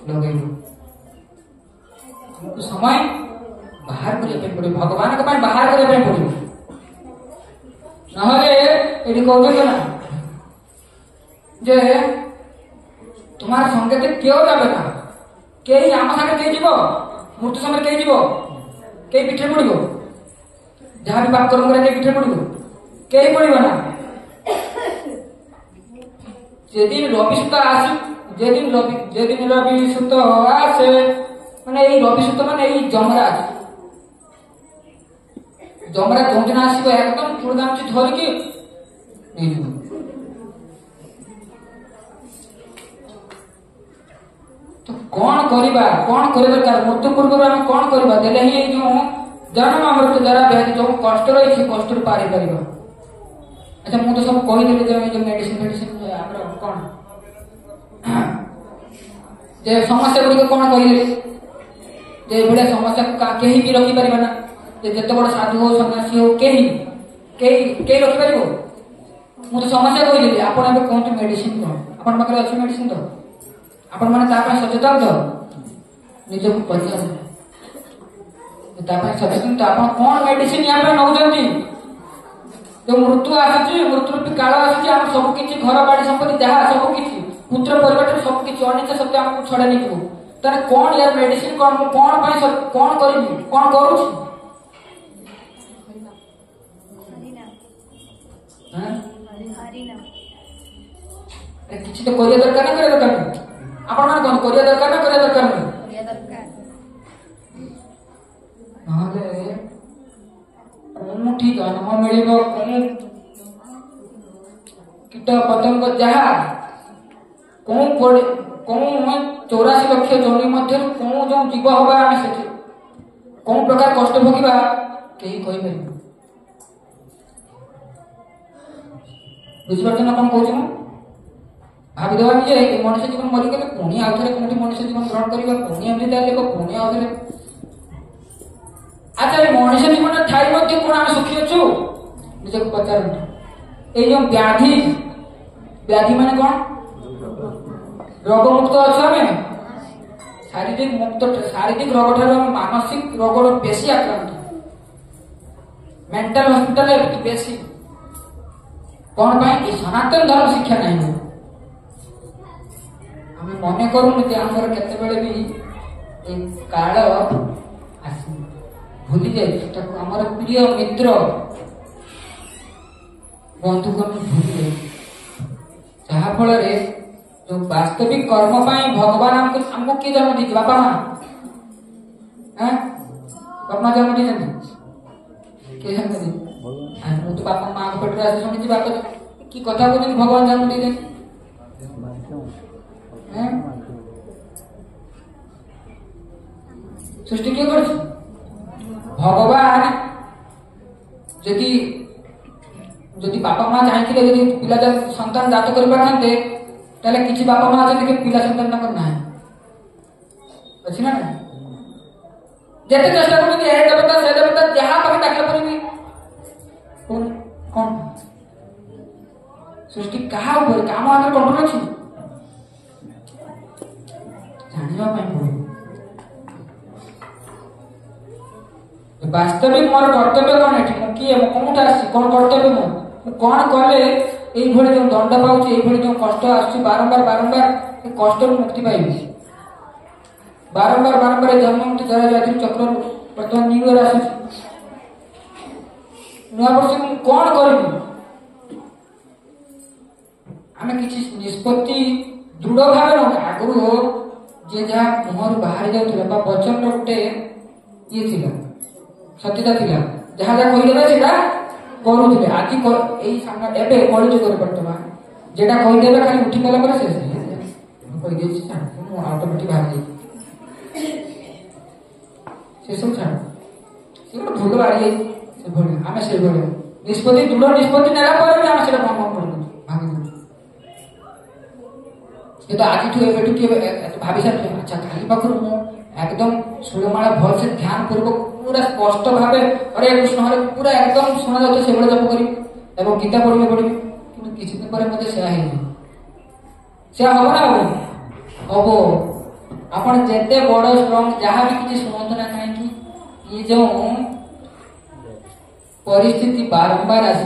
ଲଗେଇବ। ଆମକୁ ସମୟ बाहर करने पड़ो भगवान के बाहर करने पड़ो ना ये कहते ना जे तुम्हारे संगे क्यों जाबे ना कई आम सागे कई जीव मृत्यु समय कई जीव कई पीठे पड़ो जहाँ भी पाप कर्म करे पीठे पड़ो कई पड़ो ना जेदिन रवि सूत आस जेदिन रवि सूत आसे माने रवि सूत माने जमराज जमराज जोदिन आसो एकदम चूड़गाम धरिकी नहीं तो कौन करवा कौन कर दरकार मृत्यु पूर्व आम कौन करवा देले ही जो जन्म मृत्यु द्वारा व्याधि जो कष्ट रही से कष्ट पारि पार। अच्छा मुझे तो सब कहीदेली जो मेडिसिन मेडिसिन आमर कौन जे समस्या गुड़िक कौन कहीदेली जे भाया समस्या कहीं भी रखी पार ना जिते बड़ साधु हो सन्यासी हो कहीं रखिपर मुझे समस्या कहीदेली आपड़ कहते मेडिसिन कौन आप पाखे अच्छे मेडिसिन तो आपण मैंने सचेतन तो निज को पचार सचेतन तो आप कौन मेडिसिन यहाँ नौ जो मृत्यु आसी मृत्यु काल आसी सब किसी घर बाड़ी संपत्ति जहाँ सब किसी पुत्र परिवार सब किसी अनिच्छा शक्ति आमको छड़ा नहीं तार कौन यार मेडिसिन कौन कौन करी कौन करूँ किसी तो करिया दरकार ना करिया दरकार नहीं आपण मान कौन करिया दरकार ना करिया दरकार नहीं कौन ठीक जन्म मिल कीट पतंग जहा कौन 84 लक्ष जमी मध्य कौन जो जीव हवा आम से कौन प्रकार कष्ट भोगिबा कहीं कहीपर बुझिपार ना कौन कहूँ भाविदेवा जे मनुष्य जीवन मरीगले पुणी आउ थे कौटी मनुष्य जीवन ग्रहण करवा पुणी एमती पुणी आउ थे। अच्छा मनुष्य जीवन थाई कौन आम सुखी अच्छु निज को पचार ये जो व्याधि व्याधि माने कौन रोग मुक्त अच्छे आम शारीरिक मुक्त शारीरिक रोग ठार मानसिक रोग बेसी आक्रांत मेंटल हॉस्पिटल बेसी कौन पाई सनातन धर्म शिक्षा नहीं आम मन करूँ आमर केतबेले भी काल आस भूली जाए आमर प्रिय मित्र बंधु को भूली जाए जहा फल जो वास्तविक कर्म भगवान हमको किए जन्म दी बापा माँ बापा माँ जन्म दी किए जन्म दी मुझे तो बापा माँ पेट आस शुणी बाप कि कथा कहते भगवान जन्म दी सृष्टि किए कर भगवान जदि जदि बापा माँ चाहते जदि पिला संतान जात कर पारते ताले किछि बापा माँ अच्छे पिला संतान ना अच्छी ना जिते चेष्टा कर देवता से देवता जहाँ कभी डाकला करेंगे कौन सृष्टि क्या काम आगे कंट्रोल अच्छी वास्तविक मोर कर्तव्य कौन है किए कौन कौन कर्तव्य मो कौन कले ये जो दंड पाऊँ जो कष्ट आस बारंबार बारंबार कष्ट मुक्ति पाइबी बारंबार बारंबार जन्म मुक्ति जरा व्याधि चक्र बर्तमान न्यू ईयर आस नुआ वर्ष कौन करी आम कि निष्पत्ति दृढ़ भाव ना आगु जे जहाँ मुहर बाहरी जाऊला वचन गोटे ये थी सत्यता थी जहाँ जहाँ कहीदेवे से करुले आज एवं कलुजुग बर्तमान जेटा कहीदेवे खाली उठी गला से ऑटोमेटिक बाहर से सब छाड़ से भूल बाहरी आम से निष्पत्ति दृढ़ निष्पत्ति नेला भांगी ये तो आज भावी सारे अच्छा खाली पाखर एकदम षोलमाला भल से ध्यान पूर्वक पूरा स्पष्ट भाव हरे कृष्ण हरे पूरा एकदम शुणा जाता से जप करी गीता पढ़े पढ़ी कि किसी दिन पर मत से हम ना हम आपण जेते बड़ स्ट्रॉन्ग जहाँ भी किसी शुणु ना कहीं ये जो परिस्थिति बारंबार आसो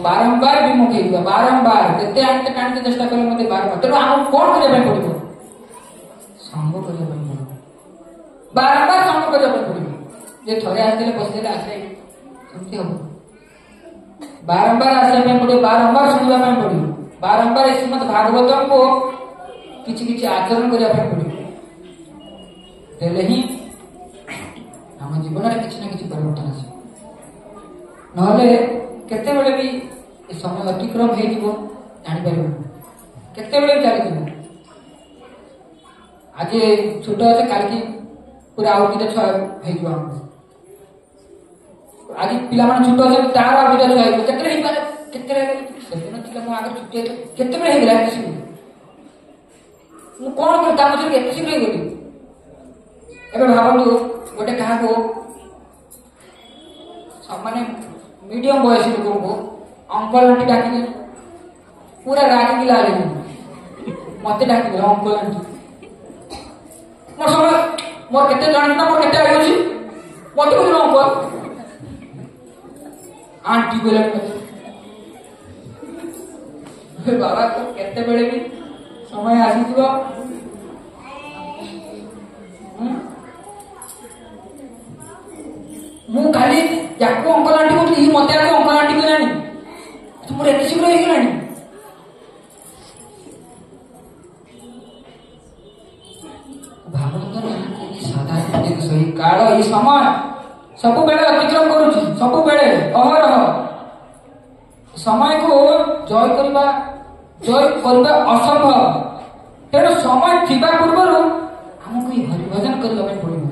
बारंबार विमुख हो बारंबार केते आनते टाणते चेष्टा कले मते बारंबार तेणु आम कौन करबा पड़िबो संग करबा पड़िबो बारंबार संग करबा पड़िबो जे थरे आदिले बसले आसे सेमति हो बारंबार आसे पड़िबो बारंबार सुनबा पड़िबो बारंबार श्रीमद् भागवतम को किछि किछि आचरण करबा पड़िबो तेले ही हम जीवन में किछि ना किछि परिवर्तन आसे नहले केते बेले भी ए समय अतिक्रम हे जीवो जानि परबो केते बेले चली जीवो आज छोट আছে কাল কি পুরা আউ কিটা ছয় हे जीवो आज पिला मान छोट আছে तार आउ किटा ছয় केते हे पारे केते रे सेदिन थिला मो आगे छुट्टी केते बेले हे गेला किछि मु कोन कर ता मजे केते शीघ्र गेली एबे भाबंतु गोटे कहा को माने मीडियम बयस लोगों को अंकल आंटी डाकी पूरा रागी की लाल मत डाकी अंकल आंटी मोर समय मोर केते जान ना मोर केते आयो मत बोल अंकल आंटी बोले बाबा तो केते बेले भी समय आसी जीव मु खाली याको अंकल आंटी को ही मते आके अंकल आंटी को जानी तुम एते शीघ्र हे गेलानी भागवत ने साधारण एक सही काल ई समय सब बेले अतिक्रम करूची सब बेले अहरह समय को जय करबा असंभव तेणु समय थिबा पूर्व हमको ई हरि भजन करबा पड़िबो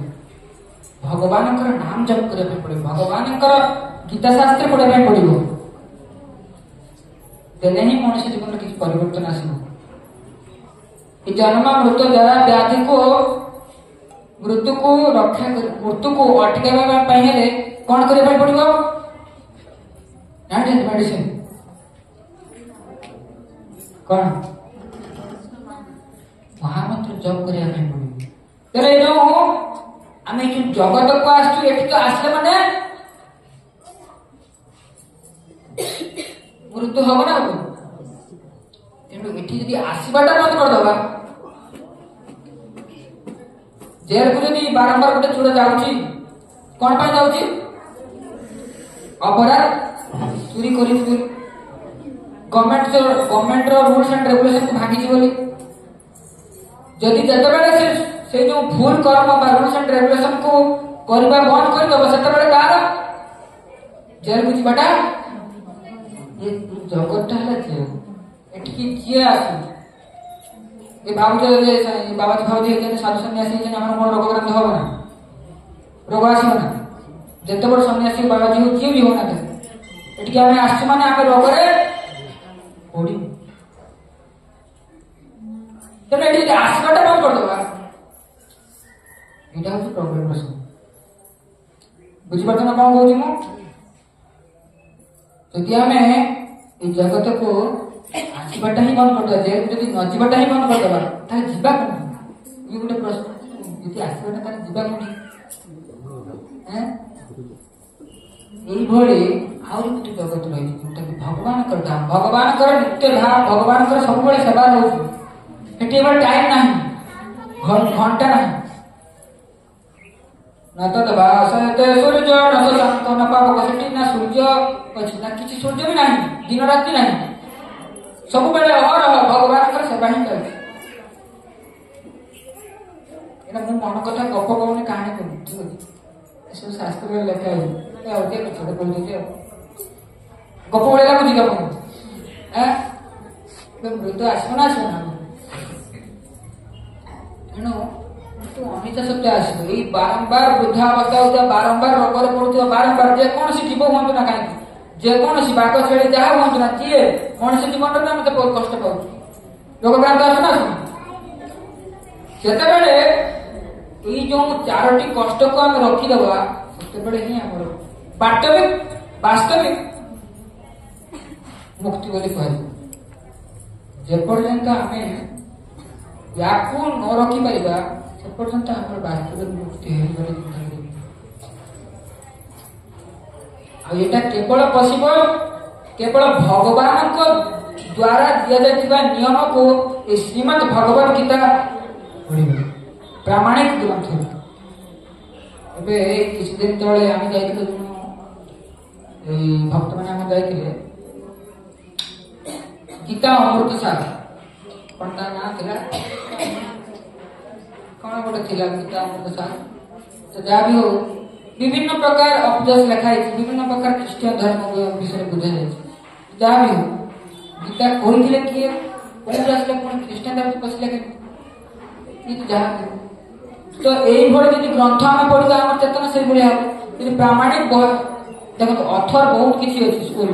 भगवान नाम जप करबा पड़िबो भगवान गीता शास्त्र पढ़ा पड़ो तेने ही मनुष्य जीवन में किसी परिवर्तन आसो जन्म मृत्यु जरा व्याधि को मृत्यु को रक्षा मृत्यु को अटकाइबा हेले कौन करबा पड़िबो मेडिसिन कौन महामंत्र जप करबा पड़िबो तेरे जो आमे जो जगत को आसु एठी तो आसले माने मृत्यु हम ना तेणु एठी यदि आसवाटा बंद कर दबा जेल को यदि बारंबार गोटे चोर जाउची कोन पाई जाउची अपराध चोरी करी गवर्नमेंट रो रूल्स एंड रेगुलेशन को भागी बोली जदि जते बेले से जो भूल कर्म बा रूल्स एंड रेगुलेशन को करबा बंद कर दबा सेते बेले कार जेल को जीवाटा ये जगत है जे एटकी किए आसी ए बाबू जे बाबा जी भाव जे साधु सन्यासी जे हमर कोन रोग ग्रंथ हो ना रोग आसी ना जते बड़ सन्यासी बाबा जी हो किए भी हो ना एटकी हमें आसी माने हमें रोग रे ओडी तने एटी आसीबाटा बंद कर दबा एटा हो प्रॉब्लम प्रश्न बुझी पड़छ ना कोन कहूची मु यदि हमें इस जगत को आसवाटा ही बंद कर जेल यदि नजीवाटा ही बंद कर दबा ताले जीवा कोन ये गोटे प्रश्न यदि आसवाटा ताले जीवा कोन हैं एई भଳି आउरी गोटे जगत रही जोटा कि भगवान करता भगवान कर नित्य भाव भगवान कर सब बेले सेवा रहउछ एटी एबे टाइम नाही घंटा नाही ना तो दबा सते सूर्य न तो शांत न पाप कसेटी ना सूर्य अछि ना किछि सूर्य भी नाही दिन राति नाही सब बेले और भगवान कर सेवा ही करे एना मु मन कथा गप कहने कहानी कहू ठीक अछि सब शास्त्र में लिखा है ए और के छोटे बोल दीजिए गप बोले लागू जी गप हैं तो मृत्यु आसना आसना एनो तो अनिता शब्द आसो ये बारंबार वृद्धावस्था होता बारंबार रोग रे पड़ुता बारंबार जे कोन सी जीव होंत ना काहे जे कोन सी बाग छेड़े जहा होंत ना किए कोन सी जीवन रे मते बहुत कष्ट पाउ रोग भ्रांत आसना सेते बेले ई जो चारोटी कष्ट को हम रखी दबा सेते बेले ही हमर वास्तविक मुक्ति बोली कहे जे पर्यंत हमें याकू न रखी परिबा से पर्यंत हमर वास्तविक मुक्ति है बोली एटा केवल पॉसिबल केवल भगवान को द्वारा दिया जाता नियम को श्रीमद भगवत गीता प्रामाणिक ग्रंथ। किसी दिन तले आम जा भक्त मैंने आम जाइए गीता अमृत सार कौन ता ना थिला कौन गोटे थिला गीता अमृत सार तो जहाँ भी हो विभिन्न प्रकार अभ्यास लिखाई विभिन्न प्रकार ख्रीष्टियन धर्म विषय बुझा जाए जहाँ भी हो गीता कही किए ख्रीष्टियन धर्म पशिले जहाँ तो यही ग्रंथ आम पढ़ा आम चेतना से भाई प्रामाणिक देखो अथर बहुत किसी अच्छी स्कूल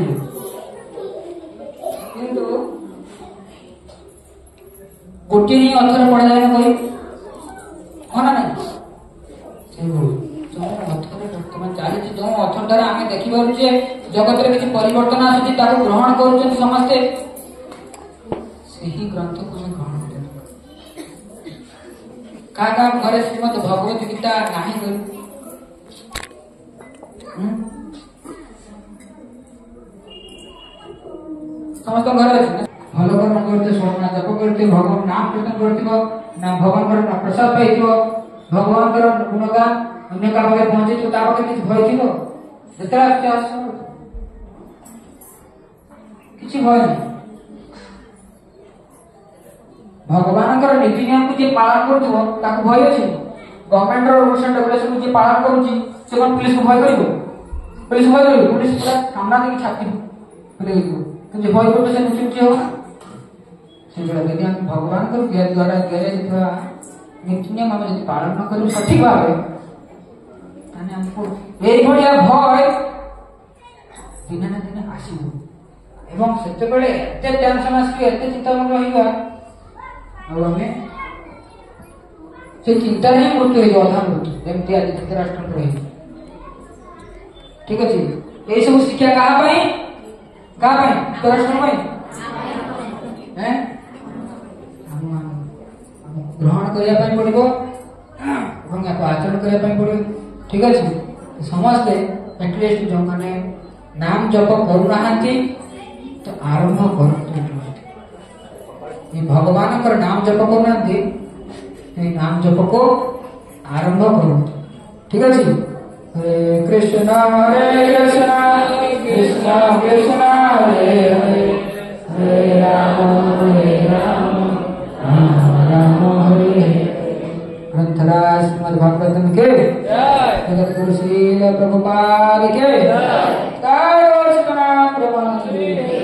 किंतु गोटे ही अथर पढ़ा जाए कोई हाँ ना नहीं बर्तमान चली जो अथर द्वारा आम देखिपे जगत में किसी परिवर्तन आसूँ ग्रहण कर समस्ते ग्रंथ को ग्रहण क्या घरे श्रीमद भगवत गीता नहीं करू समस्त घर अच्छे भल कर्म करते स्वर्ण जप करते भगवान नाम कीर्तन करते ना भगवान प्रसाद पाई भगवान गुणगान अन्य क्या पहुंचे किसी भय थी जो किसी भय नहीं भगवान नीति नियम को जी पालन कर भय अच्छे गवर्नमेंट रूल्स एंड रेगुलेशन को जी पालन करुँच पुलिस को भय कर पुलिस पूरा सामना देखिए छाती भय करते से चुपची हो यदि हम भगवान द्वारा दिया नीति नियम आम जो पालन न करूँ सठिक भाव हमको भय दिने ना दिने आसब से टेंशन आसो चिंतामग्न होमें से चिंता ही मृत्यु हो अधा मृत्यु जमी आज धृतराष्ट्र रही ठीक अच्छे ये सब शिक्षा क्या धृतराष्ट्र ग्रहण करने पड़ो आचरण करने पड़ो ठीक अच्छे समस्ते एटलिस्ट जो मैंने नाम जप करूना तो आरंभ कर भगवान नाम जप करना नाम जप को आरंभ करो ठीक है हरे कृष्ण कृष्ण कृष्ण हरे हरे हरे राम राम हरे हरे। ग्रंथराज श्रीमद् भागवतम के जगत गुरु श्रील प्रभुपाद के जय।